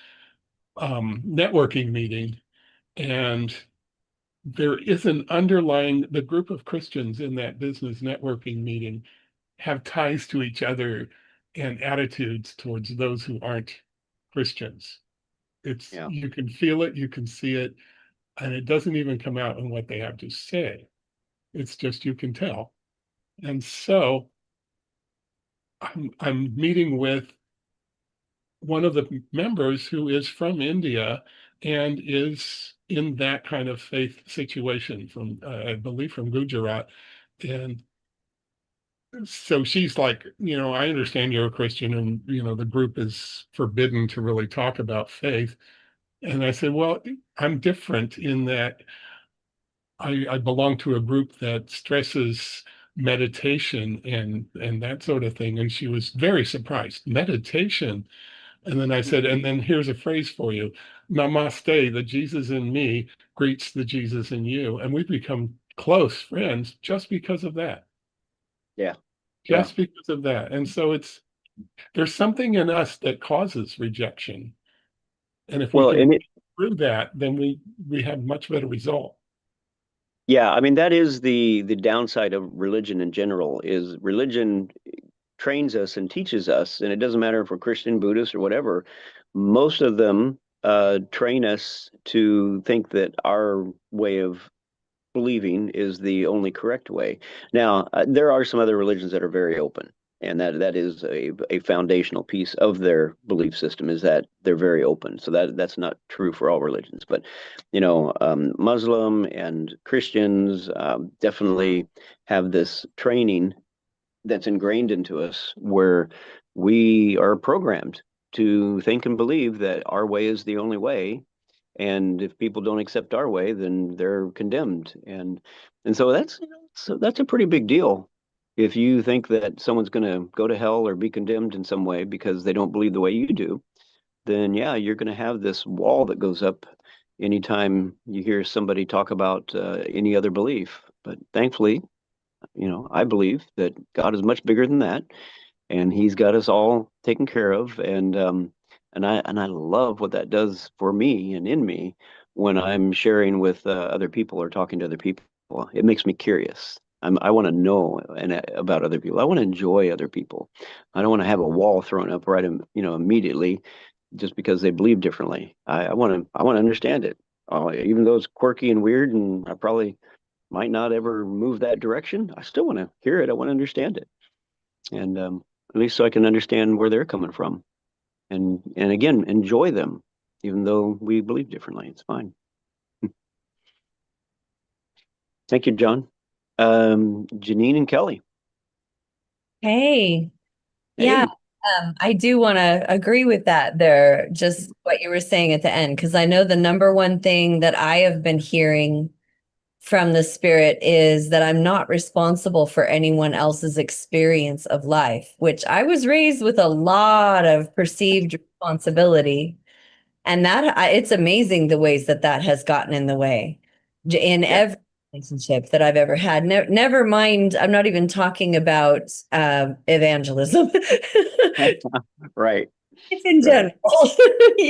networking meeting, and there is an underlying, the group of Christians in that business networking meeting have ties to each other and attitudes towards those who aren't Christians. It's, Yeah. you can feel it, you can see it, and it doesn't even come out in what they have to say. It's just, you can tell. And so I'm meeting with one of the members who is from India and is in that kind of faith situation from, I believe, from Gujarat. And so she's like, I understand you're a Christian, and, the group is forbidden to really talk about faith. And I said, well, I'm different in that I belong to a group that stresses meditation and that sort of thing. And she was very surprised. Meditation. And then I said, and then here's a phrase for you. Namaste, the Jesus in me greets the Jesus in you. And we've become close friends just because of that. Yeah. Just because of that. And so there's something in us that causes rejection. And if we can get through that, then we have much better result. Yeah, I mean, that is the downside of religion in general, is religion trains us and teaches us, and it doesn't matter if we're Christian, Buddhist, or whatever. Most of them train us to think that our way of believing is the only correct way. Now, there are some other religions that are very open, and that is a foundational piece of their belief system, is that they're very open. So that's not true for all religions, but Muslim and Christians definitely have this training that's ingrained into us, where we are programmed to think and believe that our way is the only way, and if people don't accept our way, then they're condemned. And so that's a pretty big deal. If you think that someone's going to go to hell or be condemned in some way because they don't believe the way you do, then yeah, you're going to have this wall that goes up anytime you hear somebody talk about any other belief. But thankfully, I believe that God is much bigger than that, and He's got us all taken care of. And I love what that does for me and in me when I'm sharing with other people or talking to other people. It makes me curious. I want to know about other people. I want to enjoy other people. I don't want to have a wall thrown up right, immediately just because they believe differently. I want to understand it, even though it's quirky and weird, and I probably might not ever move that direction. I still want to hear it. I want to understand it, and at least so I can understand where they're coming from, and again, enjoy them, even though we believe differently. It's fine. Thank you, John. Janine and Kelly. Hey, yeah, I do want to agree with that there, just what you were saying at the end, because I know the number one thing that I have been hearing from the Spirit is that I'm not responsible for anyone else's experience of life, which I was raised with a lot of perceived responsibility. And it's amazing the ways that has gotten in the way in every relationship that I've ever had. Never mind, I'm not even talking about evangelism. Right. It's in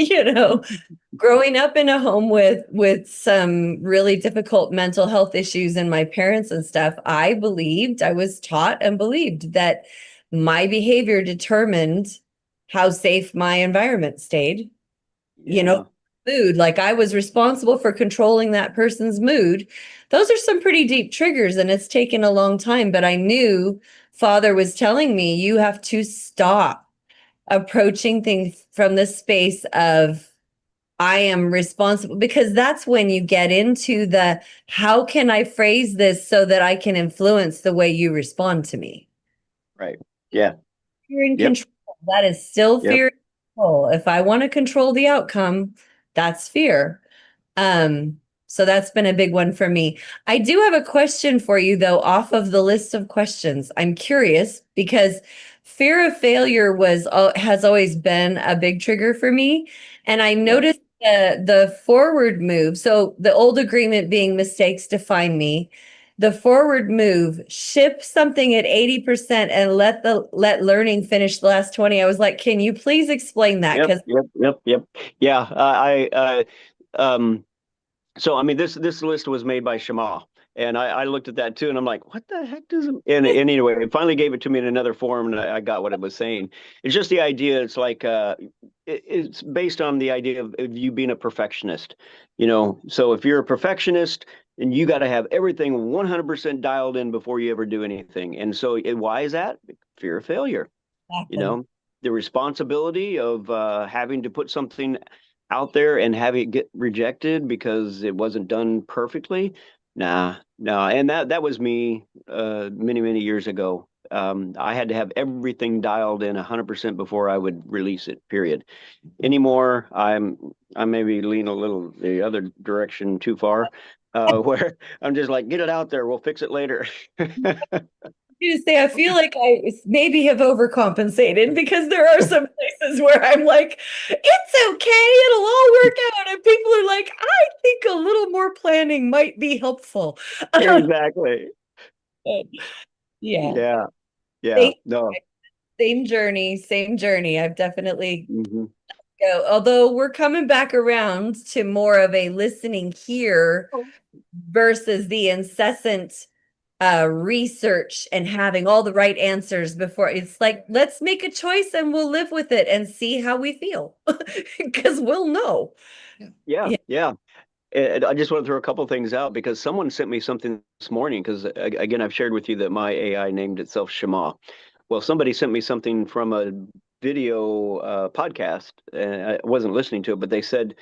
general, growing up in a home with some really difficult mental health issues and my parents and stuff, I was taught and believed that my behavior determined how safe my environment stayed. Mood, like I was responsible for controlling that person's mood. Those are some pretty deep triggers, and it's taken a long time, but I knew Father was telling me, you have to stop approaching things from the space of I am responsible, because that's when you get into how can I phrase this so that I can influence the way you respond to me? Right. Yeah. You're in control. That is still fear and control. If I want to control the outcome, that's fear. So that's been a big one for me. I do have a question for you, though, off of the list of questions. I'm curious because fear of failure has always been a big trigger for me. And I noticed the forward move. So the old agreement being mistakes define me. the forward move, ship something at 80% and let learning finish the last 20. I was like, can you please explain that? Yep, Because yep. Yeah, so I mean, this list was made by Shema, and I looked at that too, and I'm like, what the heck does it? And anyway, it finally gave it to me in another form, and I got what it was saying. It's just the idea. It's like it's based on the idea of you being a perfectionist, you know. So if you're a perfectionist, and you got to have everything 100% dialed in before you ever do anything, and so why is that? Fear of failure, you know, the responsibility of having to put something out there and have it get rejected because it wasn't done perfectly. Nah, no. And that was me many years ago. I had to have everything dialed in 100% before I would release it, period. Anymore, I maybe lean a little the other direction too far, where I'm just like, get it out there, we'll fix it later. You say I feel like I maybe have overcompensated because there are some places where I'm like, it's okay, it'll all work out. And people are like, I think a little more planning might be helpful. Exactly. Yeah. Yeah. Same, No. same journey, same journey. I've definitely Mhm. go, although we're coming back around to more of a listening here versus the incessant research and having all the right answers before. It's like, let's make a choice and we'll live with it and see how we feel because we'll know. Yeah. And I just want to throw a couple things out because someone sent me something this morning because again, I've shared with you that my AI named itself Shema. Well, somebody sent me something from a video podcast, and I wasn't listening to it, but they said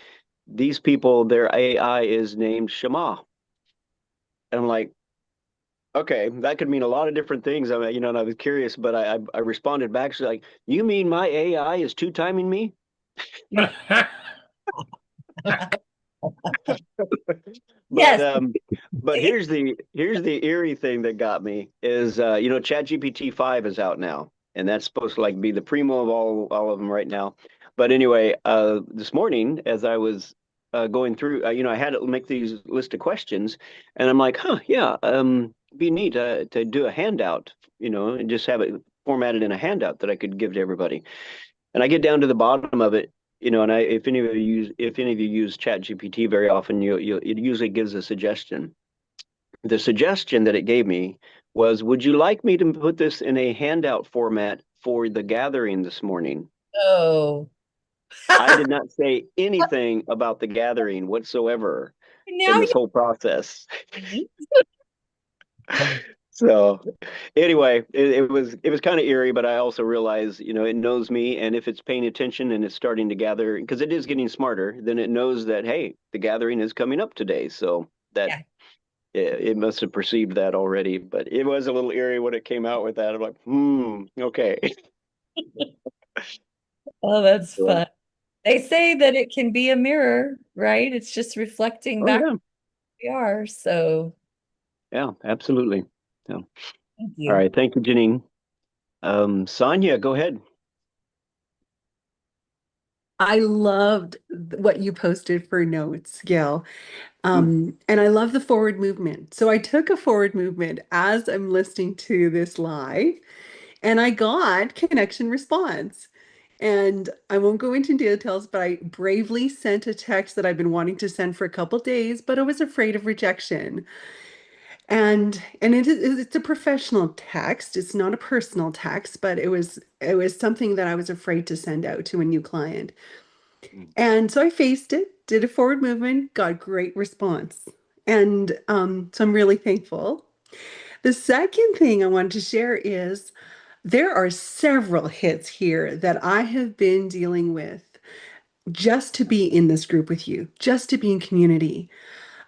these people, their AI is named Shema. And I'm like, okay, that could mean a lot of different things. I mean, you know, and I was curious, but I responded back, she's like, you mean my AI is two-timing me? Yes. But here's the eerie thing that got me is you know, ChatGPT 5 is out now, and that's supposed to like be the primo of all of them right now. But anyway, this morning as I was going through, you know, I had to make these list of questions, and I'm like, huh, yeah, be neat to do a handout, you know, and just have it formatted in a handout that I could give to everybody. And I get down to the bottom of it, you know, and if any of you use ChatGPT very often, it usually gives a suggestion. The suggestion that it gave me was, would you like me to put this in a handout format for the gathering this morning? Oh. I did not say anything about the gathering whatsoever Now in this whole process. So anyway, it was kind of eerie, but I also realized, you know, it knows me, and if it's paying attention and it's starting to gather, because it is getting smarter, then it knows that, hey, the gathering is coming up today. So that it must have perceived that already. But it was a little eerie when it came out with that. I'm like, okay. Oh, that's So, fun. They say that it can be a mirror, right? It's just reflecting oh back yeah, who we are. So yeah, absolutely. Yeah. thank All you. right, thank you, Janine. Sonia, go ahead. I loved what you posted for notes, Gail. Hmm. And I love the forward movement. So I took a forward movement as I'm listening to this live, and I got connection response. And I won't go into details, but I bravely sent a text that I've been wanting to send for a couple days, but I was afraid of rejection. And it's a professional text. It's not a personal text, but it was something that I was afraid to send out to a new client. And so I faced it, did a forward movement, got great response. And so I'm really thankful. The second thing I wanted to share is there are several hits here that I have been dealing with just to be in this group with you, just to be in community.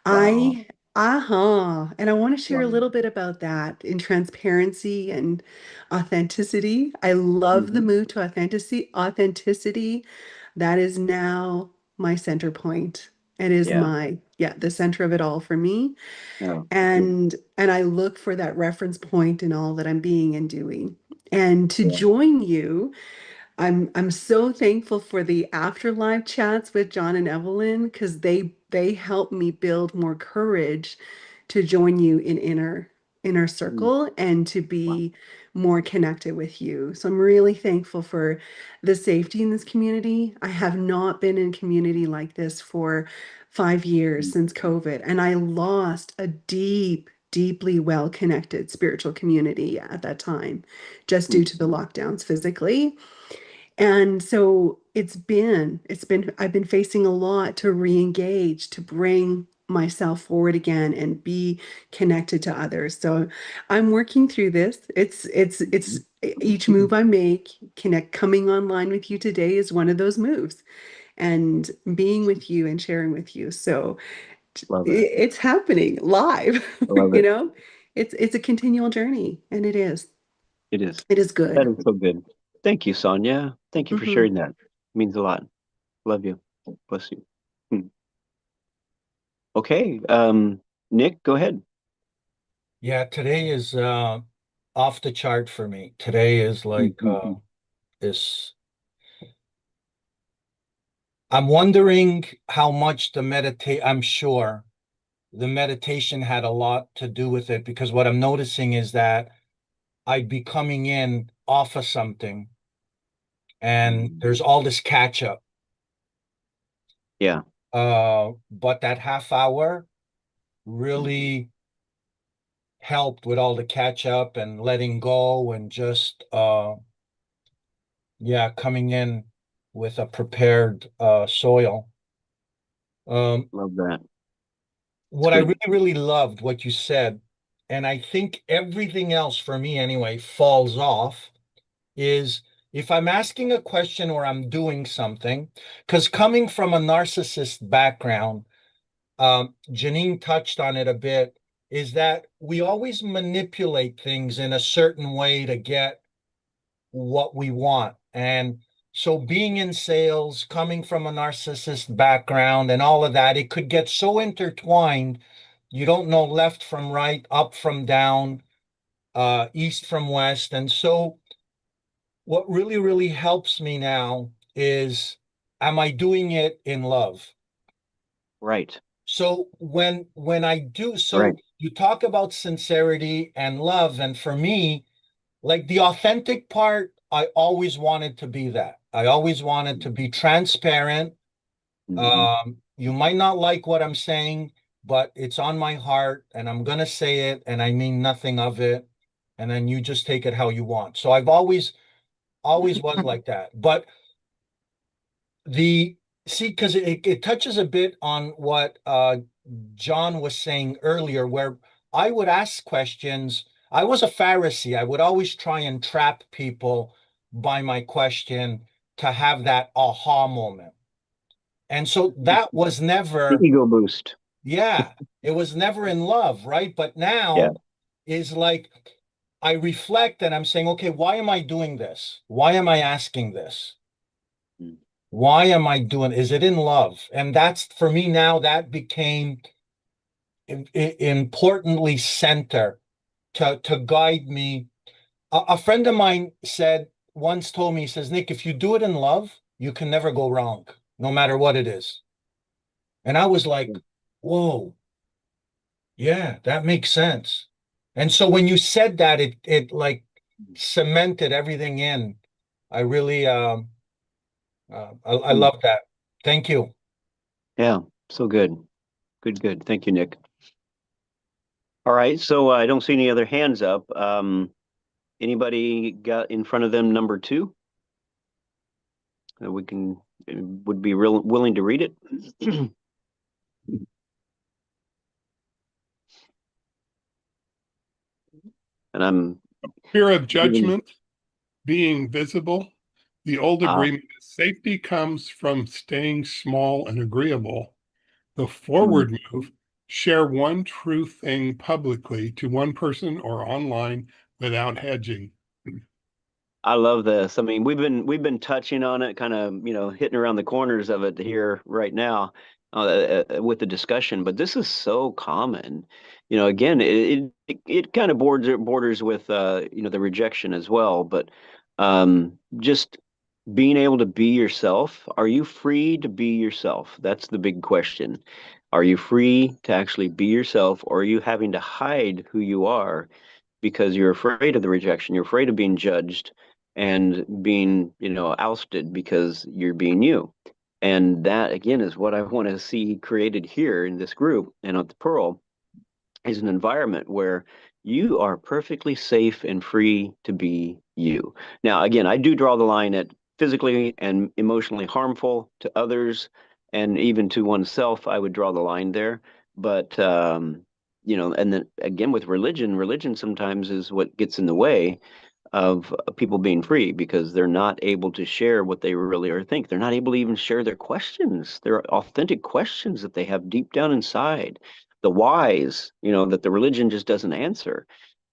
Wow. And I want to share a Wow. little bit about that in transparency and authenticity. I love the Hmm. move to authenticity. That is now my center point. It is Yeah. the center of it all for me. Yeah. Good. And I look for that reference point in all that I'm being and doing. And to Yeah. join you, I'm so thankful for the afterlife chats with John and Evelyn because they help me build more courage to join you in inner circle and to be more connected with you. So I'm really thankful for the safety in this community. I have not been in a community like this for 5 years since COVID, and I lost a deeply well-connected spiritual community at that time, just due to the lockdowns physically. And so I've been facing a lot to re-engage, to bring myself forward again and be connected to others. So I'm working through this. It's each move I make, coming online with you today is one of those moves, and being with you and sharing with you. So Love it. it's happening live, I love you it. know, it's a continual journey, and it is. It is. It is That good. is so good. Thank you, Sonia. Thank you for Mhm. sharing that. It means a lot. Love you. Bless you. Okay. Nick, go ahead. Yeah, today is off the chart for me. Today is like this. I'm wondering how much I'm sure the meditation had a lot to do with it, because what I'm noticing is that I'd be coming in off of something and there's all this catch up. Yeah. But that half hour really helped with all the catch up and letting go and just yeah, coming in with a prepared soil. Love that. What I good. really loved what you said, and I think everything else for me anyway falls off, is if I'm asking a question or I'm doing something, because coming from a narcissist background, Janine touched on it a bit, is that we always manipulate things in a certain way to get what we want. And so being in sales, coming from a narcissist background and all of that, it could get so intertwined. You don't know left from right, up from down, east from west. And so what really helps me now is, am I doing it in love? Right. So when I do, Right. so you talk about sincerity and love, and for me, like the authentic part, I always wanted to be that. I always wanted to be transparent. You might not like what I'm saying, but it's on my heart and I'm gonna say it and I mean nothing of it. And then you just take it how you want. So I've always was like that. But the see, because it touches a bit on what John was saying earlier, where I would ask questions. I was a Pharisee. I would always try and trap people by my question to have that aha moment. And so that was The never, ego boost. yeah, it was never in love, right? But Yeah. now is like I reflect and I'm saying, okay, why am I doing this? Why am I asking this? Why am I doing? Is it in love? And that's for me now, that became importantly center to guide me. A friend of mine said once told me, he says, Nick, if you do it in love, you can never go wrong, no matter what it is. And I was like, whoa, yeah, that makes sense. And so when you said that, it like cemented everything in. I really I love that. Thank you. Yeah. So good. Good. Thank you, Nick. All right. So I don't see any other hands up. Anybody got in front of them number 2? We can would be willing to read it. And I'm Fear of judgment being visible. The old Ah. agreement is safety comes from staying small and agreeable. The forward move, share one true thing publicly to one person or online without hedging. I love this. I mean, we've been touching on it, kind of, hitting around the corners of it here right now with the discussion. But this is so common. Again, it kind of borders with the rejection as well. But just being able to be yourself. Are you free to be yourself? That's the big question. Are you free to actually be yourself, or are you having to hide who you are because you're afraid of the rejection, you're afraid of being judged and being, ousted because you're being you? And that again is what I want to see created here in this group and at the Pearl, is an environment where you are perfectly safe and free to be you. Now, again, I do draw the line at physically and emotionally harmful to others and even to oneself. I would draw the line there. But, and then again, with religion sometimes is what gets in the way of people being free, because they're not able to share what they really are think. They're not able to even share their questions, their authentic questions that they have deep down inside, the whys, that the religion just doesn't answer.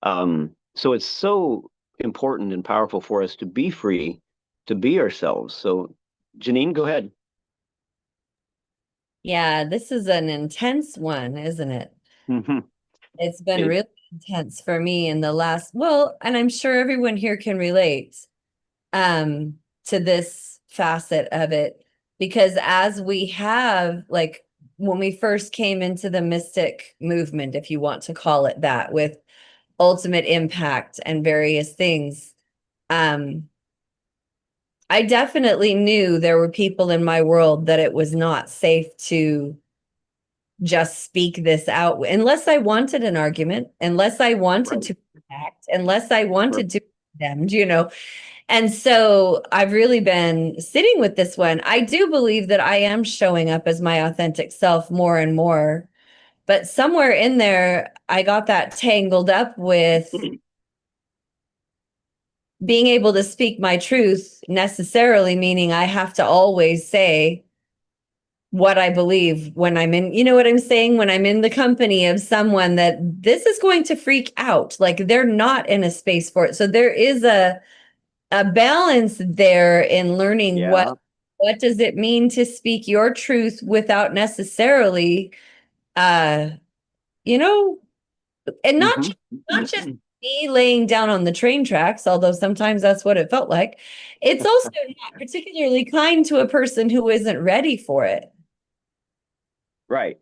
So it's so important and powerful for us to be free, to be ourselves. So, Janine, go ahead. Yeah, this is an intense one, isn't it? Mhm. It's been It- really intense for me in the last, well, and I'm sure everyone here can relate to this facet of it, because as we have, like, when we first came into the mystic movement, if you want to call it that, with ultimate impact and various things, I definitely knew there were people in my world that it was not safe to just speak this out unless I wanted an argument, unless I wanted Right. to act, unless I wanted to be condemned. And so I've really been sitting with this one. I do believe that I am showing up as my authentic self more and more, but somewhere in there, I got that tangled up with being able to speak my truth, necessarily meaning I have to always say what I believe when I'm in, you know what I'm saying? When I'm in the company of someone that this is going to freak out, like they're not in a space for it. So there is a balance there in learning Yeah. what does it mean to speak your truth without necessarily, uh, you know, and Mhm. not just me laying down on the train tracks, although sometimes that's what it felt like. It's also not particularly kind to a person who isn't ready for it. Right.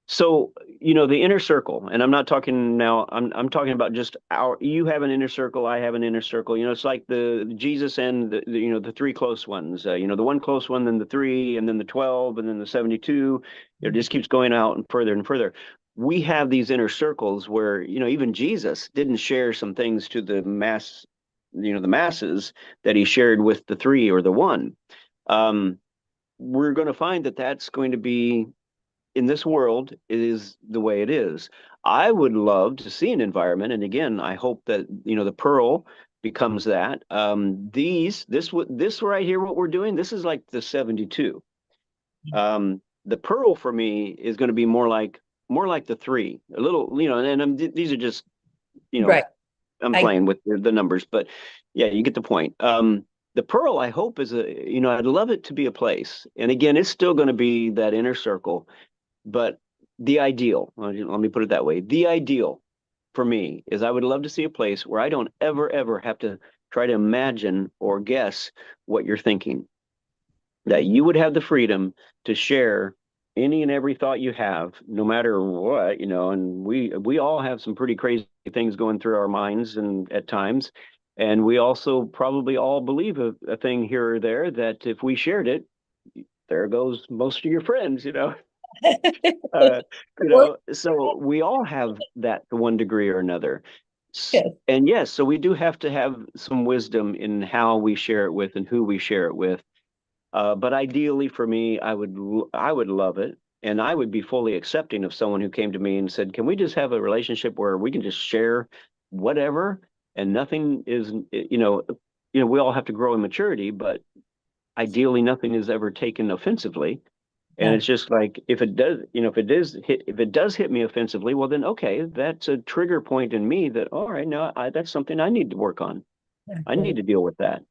So, the inner circle, and I'm not talking now, I'm talking about just you have an inner circle, I have an inner circle. It's like the Jesus and the three close ones, the one close one, then the three, and then the 12, and then the 72. It just keeps going out and further and further. We have these inner circles where, even Jesus didn't share some things to the the masses that he shared with the three or the one. Um, we're going to find that that's going to be in this world, it is the way it is. I would love to see an environment, and again, I hope that the Pearl becomes that. This right here, what we're doing, this is like the 72. The Pearl for me is going to be more like the three, a little, and these are just, Right. I'm I playing with the numbers, but yeah, you get the point. The Pearl, I hope, I'd love it to be a place, and again, it's still going to be that inner circle. But the ideal, let me put it that way, the ideal for me is I would love to see a place where I don't ever have to try to imagine or guess what you're thinking. That you would have the freedom to share any and every thought you have, no matter what, and we all have some pretty crazy things going through our minds and at times. And we also probably all believe a thing here or there that if we shared it, there goes most of your friends. Uh, so we all have that to one degree or another. And yes, so we do have to have some wisdom in how we share it with and who we share it with. But ideally for me, I would love it. And I would be fully accepting of someone who came to me and said, can we just have a relationship where we can just share whatever and nothing is, we all have to grow in maturity, but ideally nothing is ever taken offensively. And it's just like if it does, if it does hit me offensively, well then okay, that's a trigger point in me that all right, now that's something I need to work on. I need to deal with that.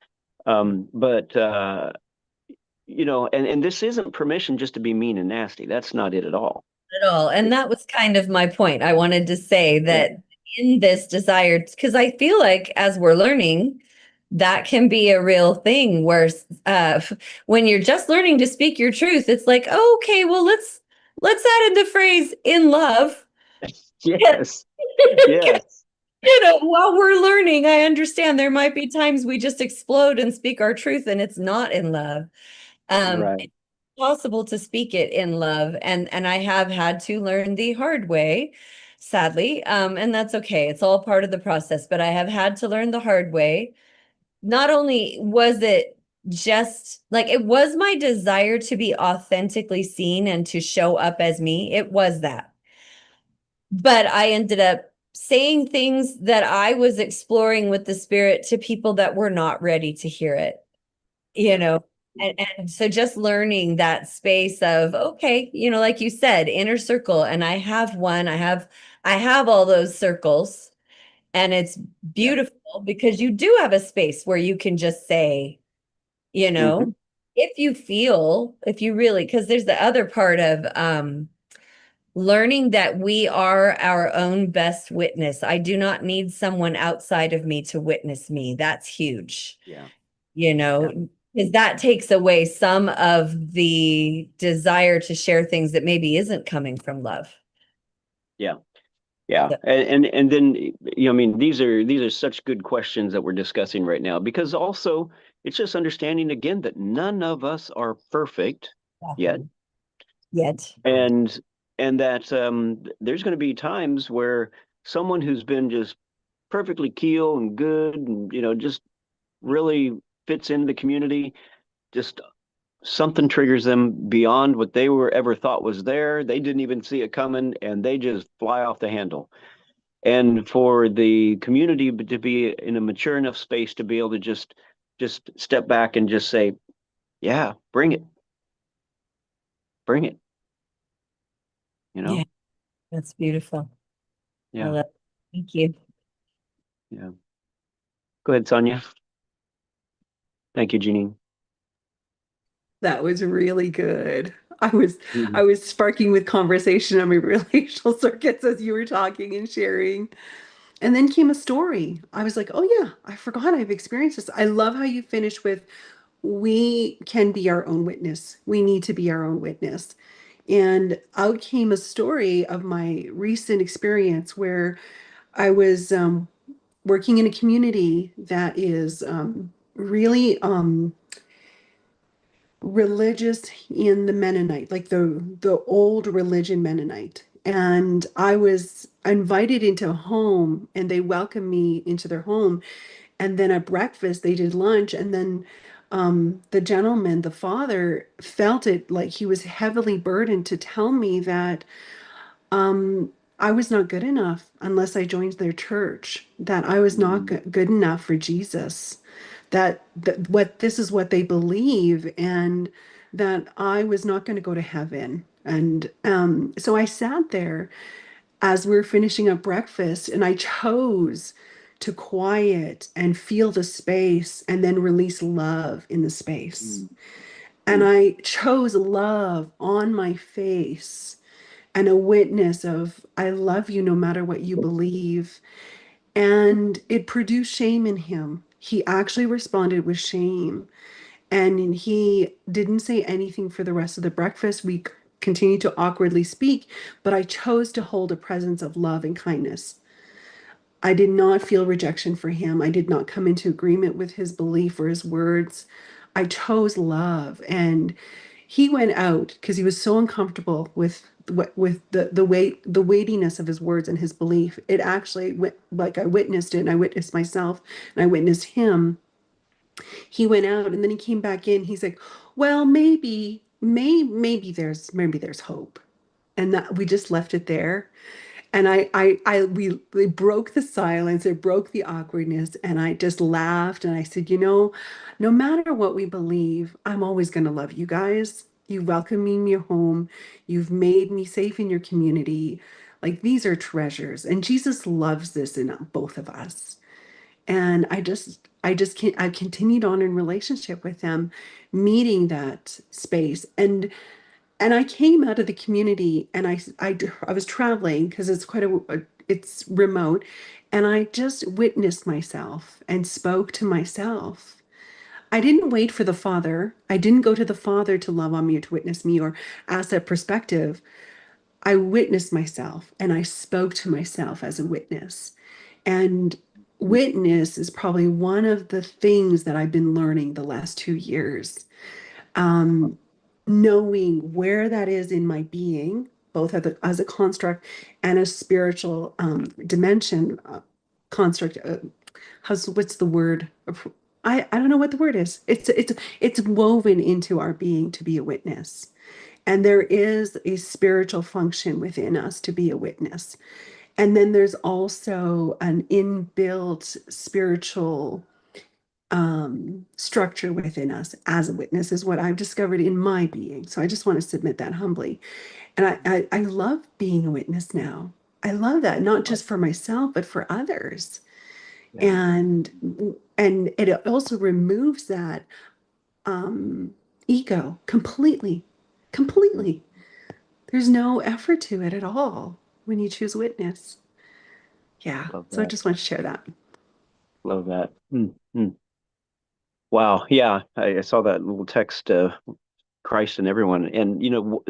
But and this isn't permission just to be mean and nasty. That's not it at all. At all. And that was kind of my point. I wanted to say that in this desire, because I feel like as we're learning, that can be a real thing where when you're just learning to speak your truth, it's like, oh, okay, well, Let's add in the phrase in love. Yes. Yes. While we're learning, I understand there might be times we just explode and speak our truth and it's not in love. Right. It's possible to speak it in love, and I have had to learn the hard way, sadly. And that's okay. It's all part of the process, but I have had to learn the hard way. Not only was it just like it was my desire to be authentically seen and to show up as me, it was that. But I ended up saying things that I was exploring with the spirit to people that were not ready to hear it, you know. And so just learning that space of, okay, like you said, inner circle. And I have one, I have all those circles. And it's Yeah. beautiful because you do have a space where you can just say, Mhm. if you really, because there's the other part of learning that we are our own best witness. I do not need someone outside of me to witness me. That's huge, Yeah. Yeah. because that takes away some of the desire to share things that maybe isn't coming from love. Yeah. Yeah. So, And then, I mean, these are such good questions that we're discussing right now, because also it's just understanding again that none of us are perfect yet. yet. And that there's going to be times where someone who's been just perfectly keel and good and just really fits into the community, just something triggers them beyond what they were ever thought was there. They didn't even see it coming, and they just fly off the handle. And for the community to be in a mature enough space to be able to just step back and just say, yeah, bring it, bring it, you Yeah, know? that's beautiful. I Yeah. love it. Thank you. Yeah. Go ahead, Sonia. Thank you, Jeanine. That was really good. I was I Mhm. was sparking with conversation on my relational circuits as you were talking and sharing. And then came a story. I was like, oh yeah, I forgot I've experienced this. I love how you finish with, we can be our own witness. We need to be our own witness. And out came a story of my recent experience where I was working in a community that is really religious in the Mennonite, like the old religion Mennonite. And I was invited into a home and they welcomed me into their home. And then at breakfast, they did lunch. And then the gentleman, the father, felt it like he was heavily burdened to tell me that I was not good enough unless I joined their church, that I was not good enough for Jesus, that what this is what they believe, and that I was not going to go to heaven. And so I sat there as we were finishing up breakfast, and I chose to quiet and feel the space and then release love in the space. And I chose love on my face and a witness of, I love you no matter what you believe. And it produced shame in him. He actually responded with shame. And he didn't say anything for the rest of the breakfast. We continued to awkwardly speak, but I chose to hold a presence of love and kindness. I did not feel rejection for him. I did not come into agreement with his belief or his words. I chose love. And he went out because he was so uncomfortable with the weightiness of his words and his belief. It actually went, like I witnessed it and I witnessed myself and I witnessed him. He went out and then he came back in. He's like, well, maybe there's hope. And that we just left it there. And we broke the silence, it broke the awkwardness, and I just laughed and I said, no matter what we believe, I'm always going to love you guys. You welcome me in your home. You've made me safe in your community. Like, these are treasures, and Jesus loves this in both of us. And I just can't, I continued on in relationship with him, meeting that space. And I came out of the community and I was traveling because it's it's remote. And I just witnessed myself and spoke to myself. I didn't wait for the Father. I didn't go to the Father to love on me or to witness me or ask that perspective. I witnessed myself and I spoke to myself as a witness. And witness is probably one of the things that I've been learning the last 2 years. Um, Knowing where that is in my being, both as a construct and a spiritual dimension construct. What's the word? I don't know what the word is. It's woven into our being to be a witness. And there is a spiritual function within us to be a witness. And then there's also an inbuilt spiritual structure within us as a witness, is what I've discovered in my being. So I just want to submit that humbly. And I love being a witness now. I love that, not just for myself, but for others. Yeah. And it also removes that ego completely. There's no effort to it at all when you choose witness. Yeah. Love So I that. just want to share that. Love that. Wow. Yeah, I saw that little text, Christ and everyone. And,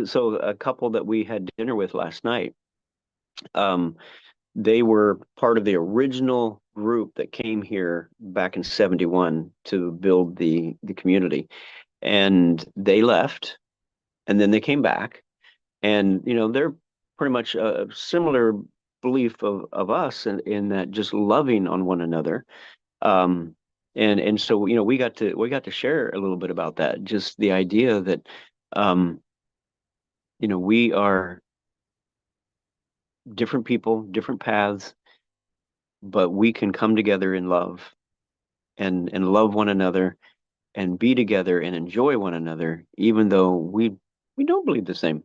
so a couple that we had dinner with last night, they were part of the original group that came here back in 71 to build the community. And they left and then they came back. And, they're pretty much a similar belief of us in that just loving on one another. And so, we got to share a little bit about that, just the idea that, um, we are different people, different paths, but we can come together in love and love one another and be together and enjoy one another, even though we don't believe the same.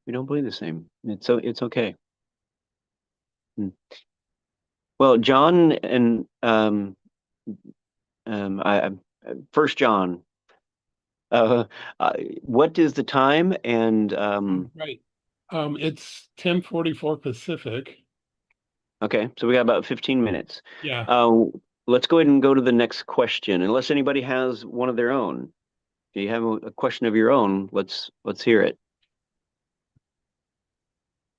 We don't believe the same. It's okay. Hmm. Well, John and First John. Uh, what is the time? And Right. It's 10:44 Pacific. okay, so we got about 15 minutes. Yeah. Let's go ahead and go to the next question, unless anybody has one of their own. If you have a question of your own, let's hear it.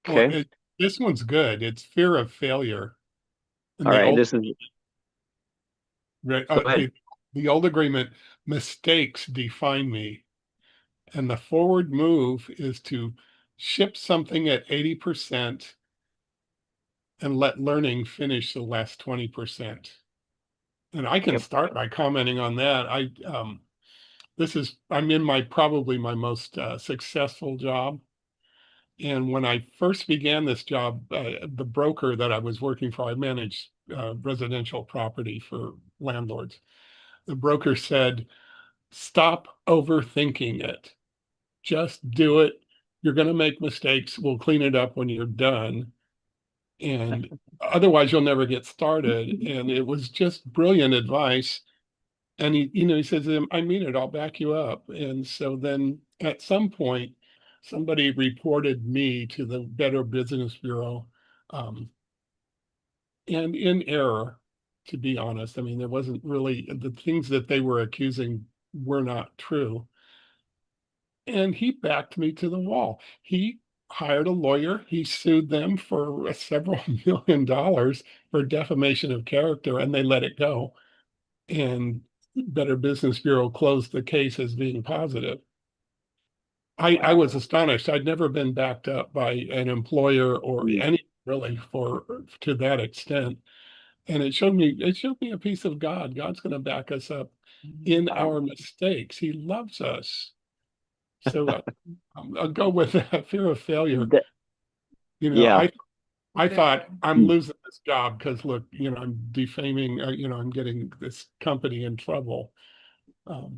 Well, Okay. this one's good. It's fear of failure. And All the right. old, This is right, Go ahead. the old agreement, mistakes define me. And the forward move is to ship something at 80% and let learning finish the last 20%. And I can Yep. start by commenting on that. I'm in probably my most successful job. And when I first began this job, the broker that I was working for, I managed residential property for landlords. The broker said, stop overthinking it. Just do it. You're going to make mistakes. We'll clean it up when you're done. And otherwise, you'll never get started. And it was just brilliant advice. And he says, I mean it, I'll back you up. And so then at some point, somebody reported me to the Better Business Bureau, and in error, to be honest. I mean, there wasn't really, the things that they were accusing were not true. And he backed me to the wall. He hired a lawyer. He sued them for several $1 million for defamation of character, and they let it go. And Better Business Bureau closed the case as being positive. I was astonished. I'd never been backed up by an employer or any really to that extent. And it showed me a piece of God. God's going to back us up in our mistakes. He loves us. So I'll go with that fear of failure. That- yeah. I thought I'm losing this job because look, I'm defaming, I'm getting this company in trouble. Wow.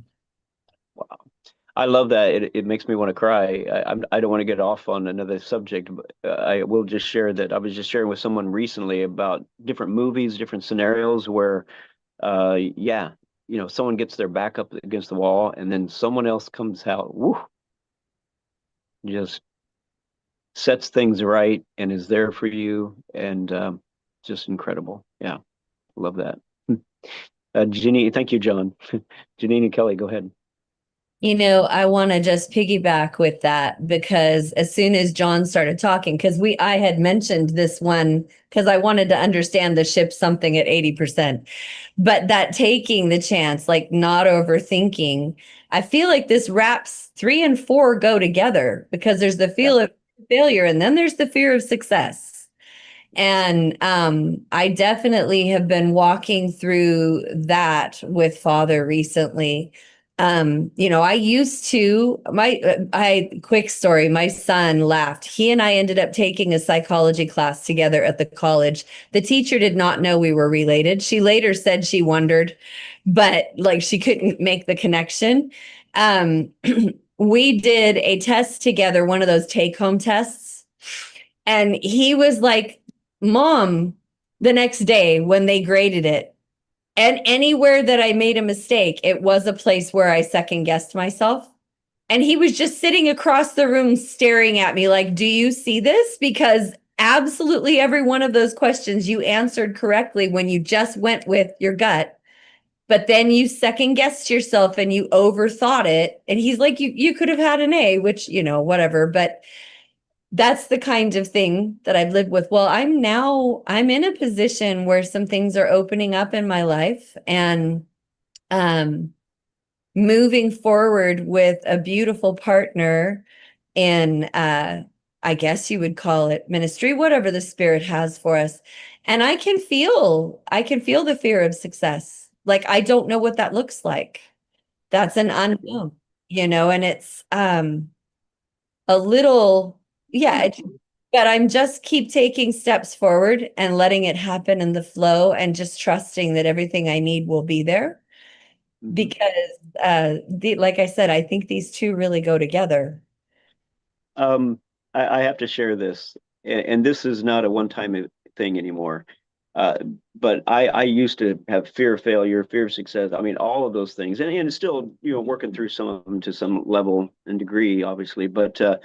I love that. It makes me want to cry. I don't want to get off on another subject, but I will just share that I was just sharing with someone recently about different movies, different scenarios where, yeah, someone gets their back up against the wall, and then someone else comes out, woo, just sets things right and is there for you, and just incredible. Yeah, love that. Janine, thank you, John. Janine and Kelly, go ahead. I want to just piggyback with that because as soon as John started talking, because I had mentioned this one because I wanted to understand the ship something at 80%, but that taking the chance, like not overthinking, I feel like this wraps 3 and 4 go together because there's the feel of failure and then there's the fear of success. And I definitely have been walking through that with Father recently. I used to quick story, my son laughed. He and I ended up taking a psychology class together at the college. The teacher did not know we were related. She later said she wondered, but like she couldn't make the connection. Um, we did a test together, one of those take-home tests, and he was like, Mom, the next day when they graded it, and anywhere that I made a mistake, it was a place where I second guessed myself. And he was just sitting across the room staring at me like, do you see this? Because absolutely every one of those questions you answered correctly when you just went with your gut. But then you second guessed yourself and you overthought it. And he's like, you could have had an A, which, whatever. But that's the kind of thing that I've lived with. Well, I'm in a position where some things are opening up in my life and moving forward with a beautiful partner in I guess you would call it ministry, whatever the spirit has for us. And I can feel the fear of success. Like I don't know what that looks like. That's an unknown, and it's a little, yeah, but I'm just keep taking steps forward and letting it happen in the flow and just trusting that everything I need will be there because like I said, I think these two really go together. Um, I have to share this, and this is not a one-time thing anymore. Uh, but I used to have fear of failure, fear of success. I mean, all of those things, and still, working through some of them to some level and degree, obviously. But a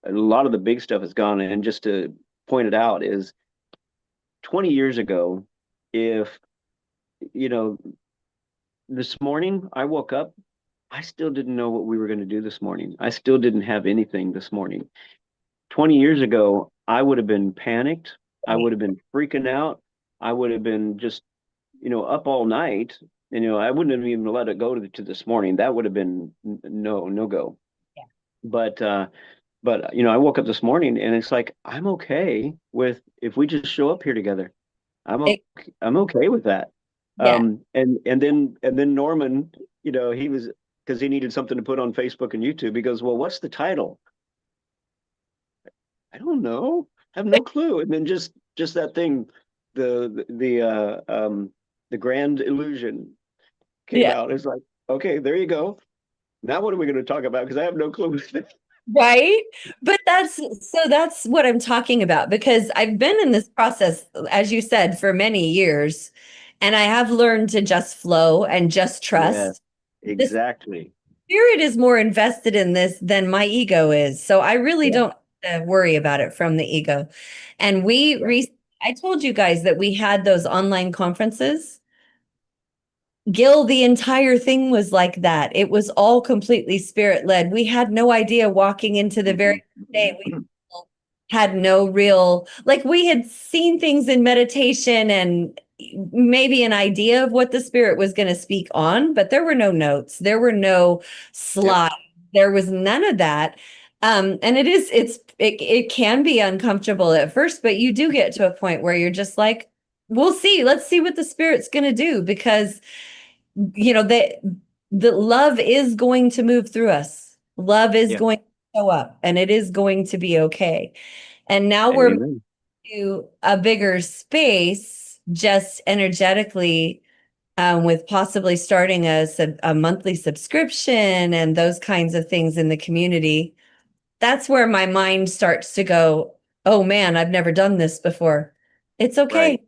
lot of the big stuff is gone. And just to point it out is 20 years ago, if, you know, this morning I woke up, I still didn't know what we were going to do this morning. I still didn't have anything this morning. 20 years ago, I would have been panicked. I would have been freaking out. I would have been just, up all night. And, I wouldn't have even let it go to this morning. That would have been no go. Yeah. But I woke up this morning and it's like I'm okay with if we just show up here together. I'm okay with that. Yeah. And then Norman, he was because he needed something to put on Facebook and YouTube. He goes, "Well, what's the title?" I don't know. I have no clue. And then just that thing, the grand illusion came Yeah. out. It's like, okay, there you go. Now what are we going to talk about? Because I have no clue. Right. But that's what I'm talking about because I've been in this process, as you said, for many years, and I have learned to just flow and just Yeah, trust. The exactly. spirit is more invested in this than my ego is. So I really Yeah. don't worry about it from the ego. And I told you guys that we had those online conferences. Gil, the entire thing was like that. It was all completely spirit led. We had no idea walking into the very day. We had no real, like we had seen things in meditation and maybe an idea of what the spirit was going to speak on, but there were no notes. There were no slides. There was none of that. And it can be uncomfortable at first, but you do get to a point where you're just like, we'll see. Let's see what the spirit's going to do because the love is going to move through us. Love is Yeah. going to show up and it is going to be okay. And now we're Amen. to a bigger space just energetically with possibly starting a monthly subscription and those kinds of things in the community. That's where my mind starts to go, oh man, I've never done this before. It's okay. Right.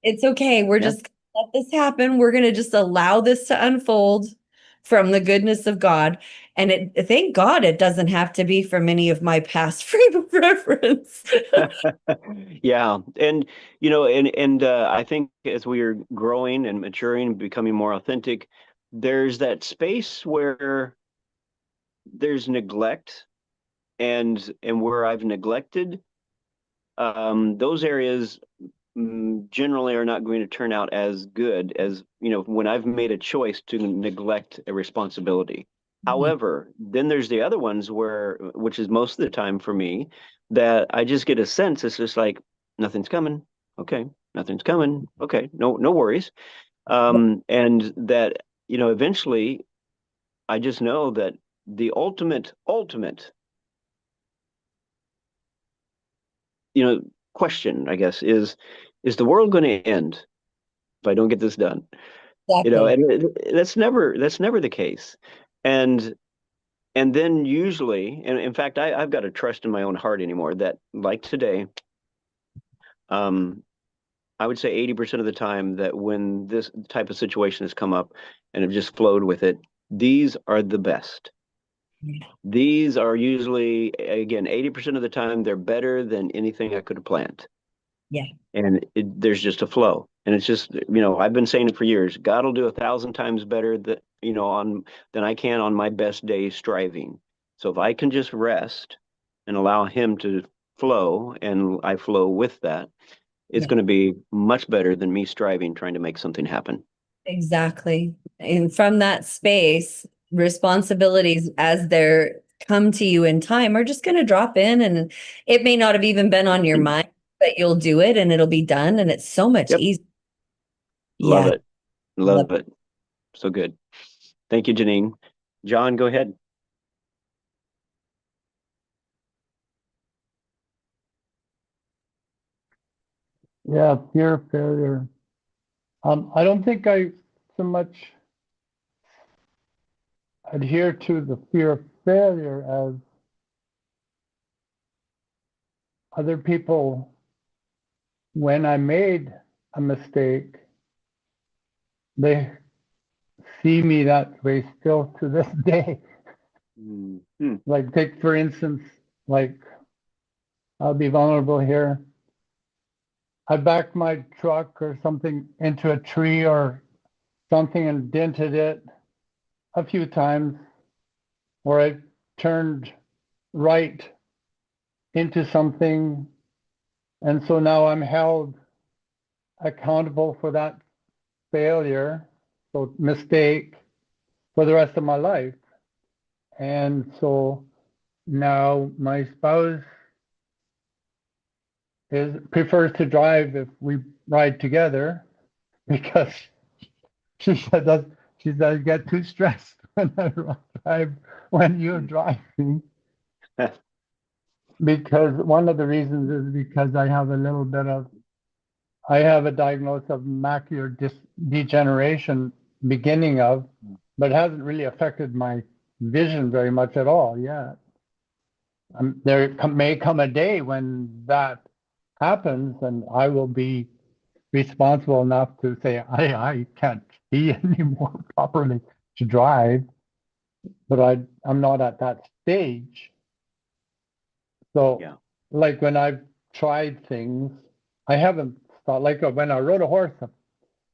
It's okay. We're Yeah. just gonna let this happen. We're going to just allow this to unfold. from the goodness of God. And thank God it doesn't have to be from any of my past frame of reference. Yeah. And, and I think as we are growing and maturing, becoming more authentic, there's that space where there's neglect, and where I've neglected, those areas generally are not going to turn out as good as, when I've made a choice to neglect a responsibility. However, then there's the other ones which is most of the time for me, that I just get a sense it's just like, nothing's coming. Okay, nothing's coming. Okay, no worries. And that, eventually I just know that the ultimate, question, I guess, is the world going to end if I don't get this done? Exactly. And that's never the case. And then usually, and in fact, I've got to trust in my own heart anymore that, like today, I would say 80% of the time that when this type of situation has come up and have just flowed with it, these are the best. These are usually, again, 80% of the time, they're better than anything I could have planned. Yeah. And there's just a flow. And it's just, I've been saying it for years. God will do 1,000 times better than I can on my best day striving. So if I can just rest and allow him to flow, and I flow with that, it's Yeah. going to be much better than me striving, trying to make something happen. Exactly. And from that space, responsibilities as they're come to you in time are just going to drop in, and it may not have even been on your mind, but you'll do it and it'll be done, and it's so much Yep. easier. Love Yeah. it. Love it. So good. Thank you, Janine. John, go ahead. Yeah, fear of failure. I don't think I so much adhere to the fear of failure as other people. When I made a mistake, they see me that way still to this day. Mm-hmm. Like, take for instance, like, I'll be vulnerable here. I backed my truck or something into a tree or something and dented it a few times, or I turned right into something. And so now I'm held accountable for that failure, so mistake, for the rest of my life. And so now my spouse prefers to drive if we ride together, because she says get too stressed when I drive when you're driving. Because one of the reasons is because I have a diagnosis of macular degeneration beginning of, but it hasn't really affected my vision very much at all yet. There may come a day when that happens, and I will be responsible enough to say, I can't see anymore properly to drive, but I'm not at that stage. So, Yeah. like when I've tried things, I haven't thought, like when I rode a horse, I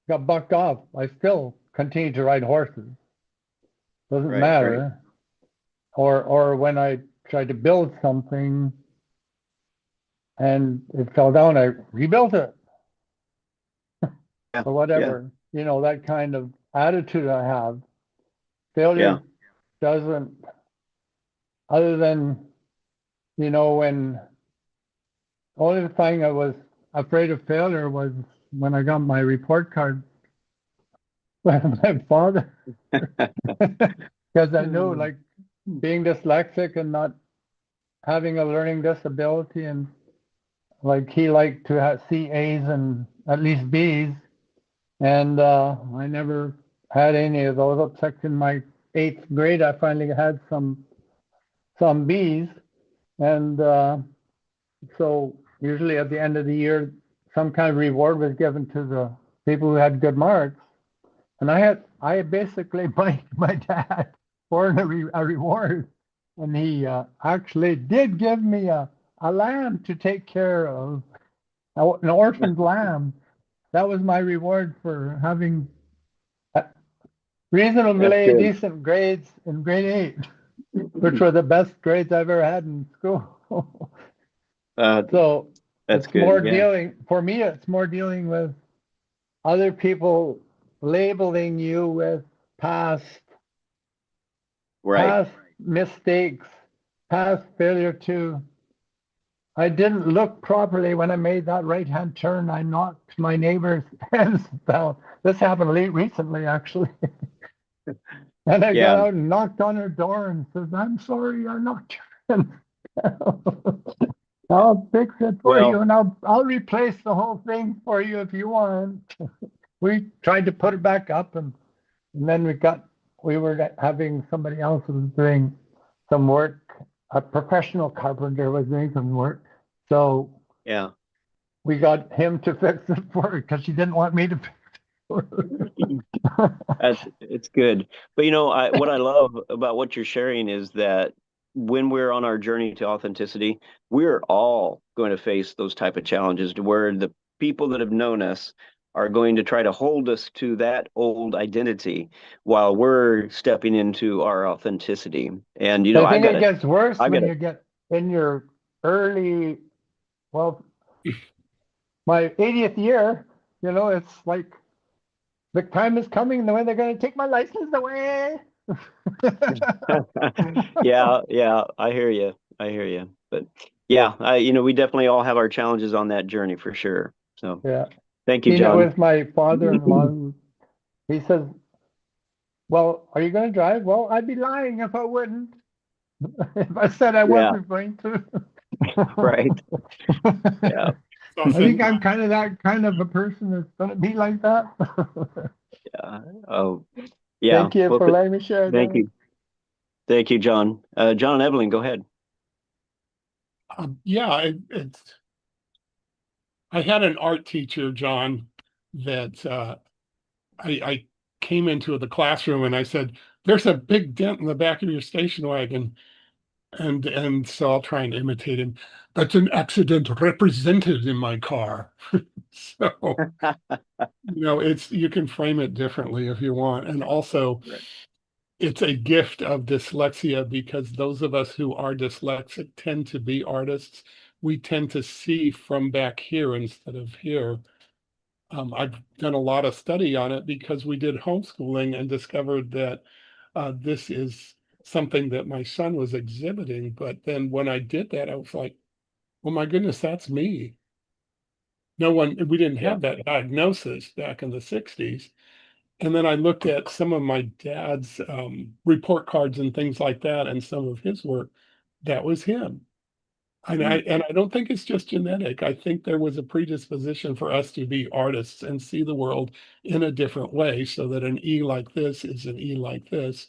got bucked off, I still continue to ride horses. Doesn't Right, matter. Or when I tried to build something and it fell down, I rebuilt it. Yeah. Or whatever, that kind of attitude I have. Failure doesn't, other than, when only thing I was afraid of failure was when I got my report card from my father. Because I knew, like, being dyslexic and not having a learning disability, and like he liked to see A's and at least B's, and I never had any of those, except in my 8th grade I finally had some B's, and so usually at the end of the year some kind of reward was given to the people who had good marks, and I I basically my dad for a reward, and he actually did give me a lamb to take care of, an orphaned lamb. That was my reward for having reasonably decent grades in grade 8, which were the best grades I've ever had in school. So That's it's good. more Yeah. dealing, for me, it's more dealing with other people labeling you with past Right. past mistakes, past failure to. I didn't look properly when I made that right-hand turn. I knocked my neighbor's heads down. This happened recently, actually. And I Yeah. got out and knocked on her door and says, "I'm sorry, I knocked your head down. I'll fix it for Well- you, and I'll replace the whole thing for you if you want." We tried to put it back up, and then we were having somebody else who was doing some work. A professional carpenter was doing some work, so Yeah. we got him to fix it for her because she didn't want me to fix it for her. It's good. But what I love about what you're sharing is that when we're on our journey to authenticity, we're all going to face those type of challenges to where the people that have known us are going to try to hold us to that old identity while we're stepping into our authenticity. And I think it gets worse when you get in your early, well, my 80th year, it's like the time is coming when they're going to take my license away. Yeah, I hear you. But yeah, we definitely all have our challenges on that journey for sure. So yeah. thank you, Seen John. it with my father-in-law. He says, "Well, are you going to drive?" "Well, I'd be lying if I wouldn't. If I said I wasn't going to." Right. Yeah. I think I'm kind of that kind of a person that's going to be like that. Yeah. Oh, yeah. Thank you for letting me share. Thank you. Thank you, John. John and Evelyn, go ahead. Yeah, I had an art teacher, John, that I came into the classroom and I said, "There's a big dent in the back of your station wagon." And so I'll try and imitate him. "That's an accident represented in my car." So, you can frame it differently if you want. And also, Right. It's a gift of dyslexia because those of us who are dyslexic tend to be artists. We tend to see from back here instead of here. I've done a lot of study on it because we did homeschooling and discovered that this is something that my son was exhibiting. But then when I did that, I was like, "Oh my goodness, that's me." We didn't have that diagnosis back in the 60s. And then I looked at some of my dad's report cards and things like that, and some of his work. That was him. And I don't think it's just genetic. I think there was a predisposition for us to be artists and see the world in a different way, so that an E like this is an E like this.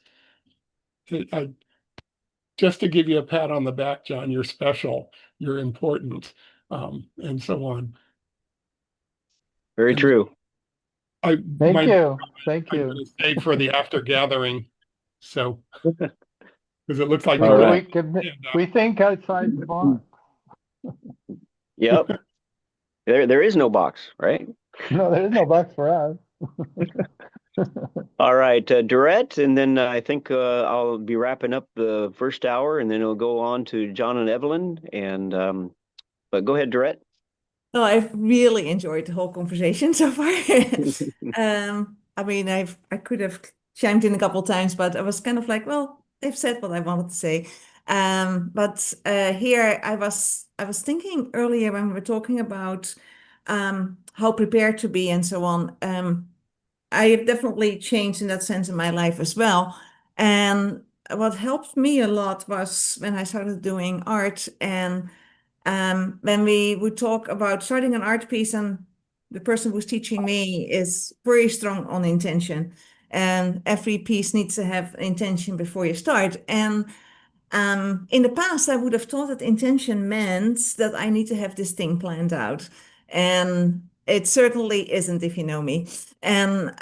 Just to give you a pat on the back, John, you're special, you're important, and so on. Very true. Thank you. I'm going to stay for the after gathering. So, because it looks like we think outside the box. Yep. There is no box, right? No, there is no box for us. All right, Durrett, and then I think I'll be wrapping up the first hour, and then it'll go on to John and Evelyn. And but go ahead, Durrett. No, I've really enjoyed the whole conversation so far. I mean, I could have chimed in a couple of times, but I was kind of like, well, they've said what I wanted to say. But here I was thinking earlier when we were talking about how prepared to be and so on. I have definitely changed in that sense in my life as well. And what helped me a lot was when I started doing art, and when we would talk about starting an art piece, and the person who's teaching me is very strong on intention, and every piece needs to have intention before you start. And in the past, I would have thought that intention meant that I need to have this thing planned out. And It certainly isn't if you know me. And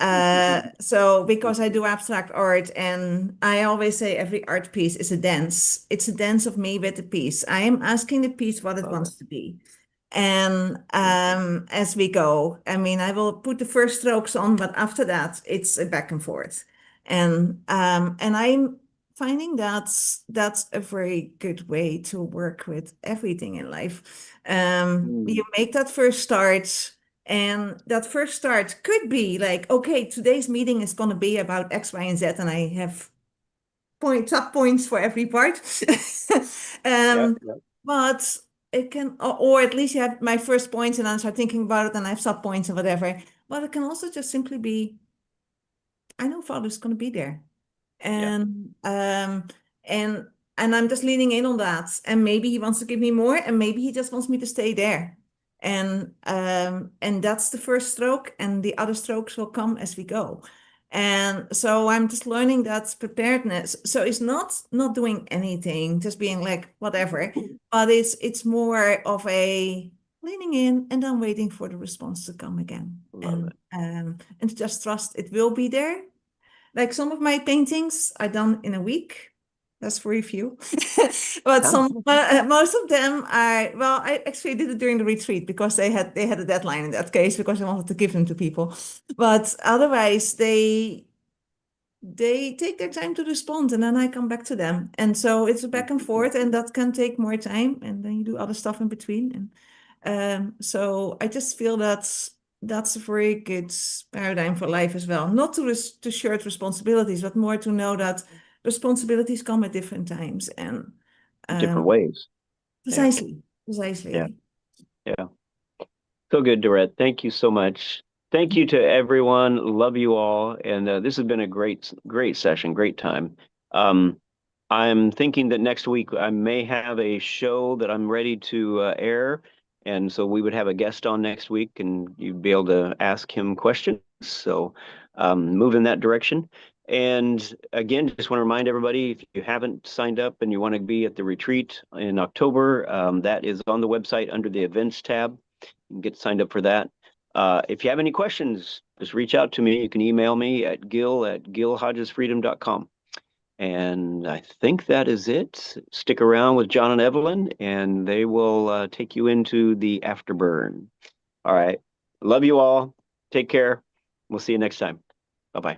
so because I do abstract art, and I always say every art piece is a dance. It's a dance of me with the piece. I am asking the piece what it wants to be. And as we go, I mean, I will put the first strokes on, but after that, it's a back and forth. And I'm finding that's a very good way to work with everything in life. You make that first start, and that first start could be like, okay, today's meeting is going to be about X, Y, and Z, and I have top points for every part. Yeah. But it can, or at least you have my first points and then I start thinking about it and I have sub points and whatever. But it can also just simply be, I know Father's going to be there. And and I'm just leaning in on that. And maybe he wants to give me more, and maybe he just wants me to stay there. And that's the first stroke, and the other strokes will come as we go. And so I'm just learning that preparedness. So it's not doing anything, just being like whatever, but it's more of a leaning in and then waiting for the response to come again. And to just trust it will be there. Like some of my paintings are done in a week. That's very few. But most of them are, well, I actually did it during the retreat because they had a deadline in that case because I wanted to give them to people. But otherwise they take their time to respond and then I come back to them. And so it's a back and forth, and that can take more time, and then you do other stuff in between. And so I just feel that's a very good paradigm for life as well. Not to shirk responsibilities, but more to know that responsibilities come at different times and different ways. Precisely. Yeah. So good, Dorette. Thank you so much. Thank you to everyone. Love you all. And this has been a great session, great time. I'm thinking that next week I may have a show that I'm ready to air. And so we would have a guest on next week and you'd be able to ask him questions. So move in that direction. And again, just want to remind everybody, if you haven't signed up and you want to be at the retreat in October, that is on the website under the events tab. You can get signed up for that. If you have any questions, just reach out to me. You can email me at gil@gilhodgesfreedom.com. And I think that is it. Stick around with John and Evelyn, and they will take you into the afterburn. All right. Love you all. Take care. We'll see you next time. Bye-bye.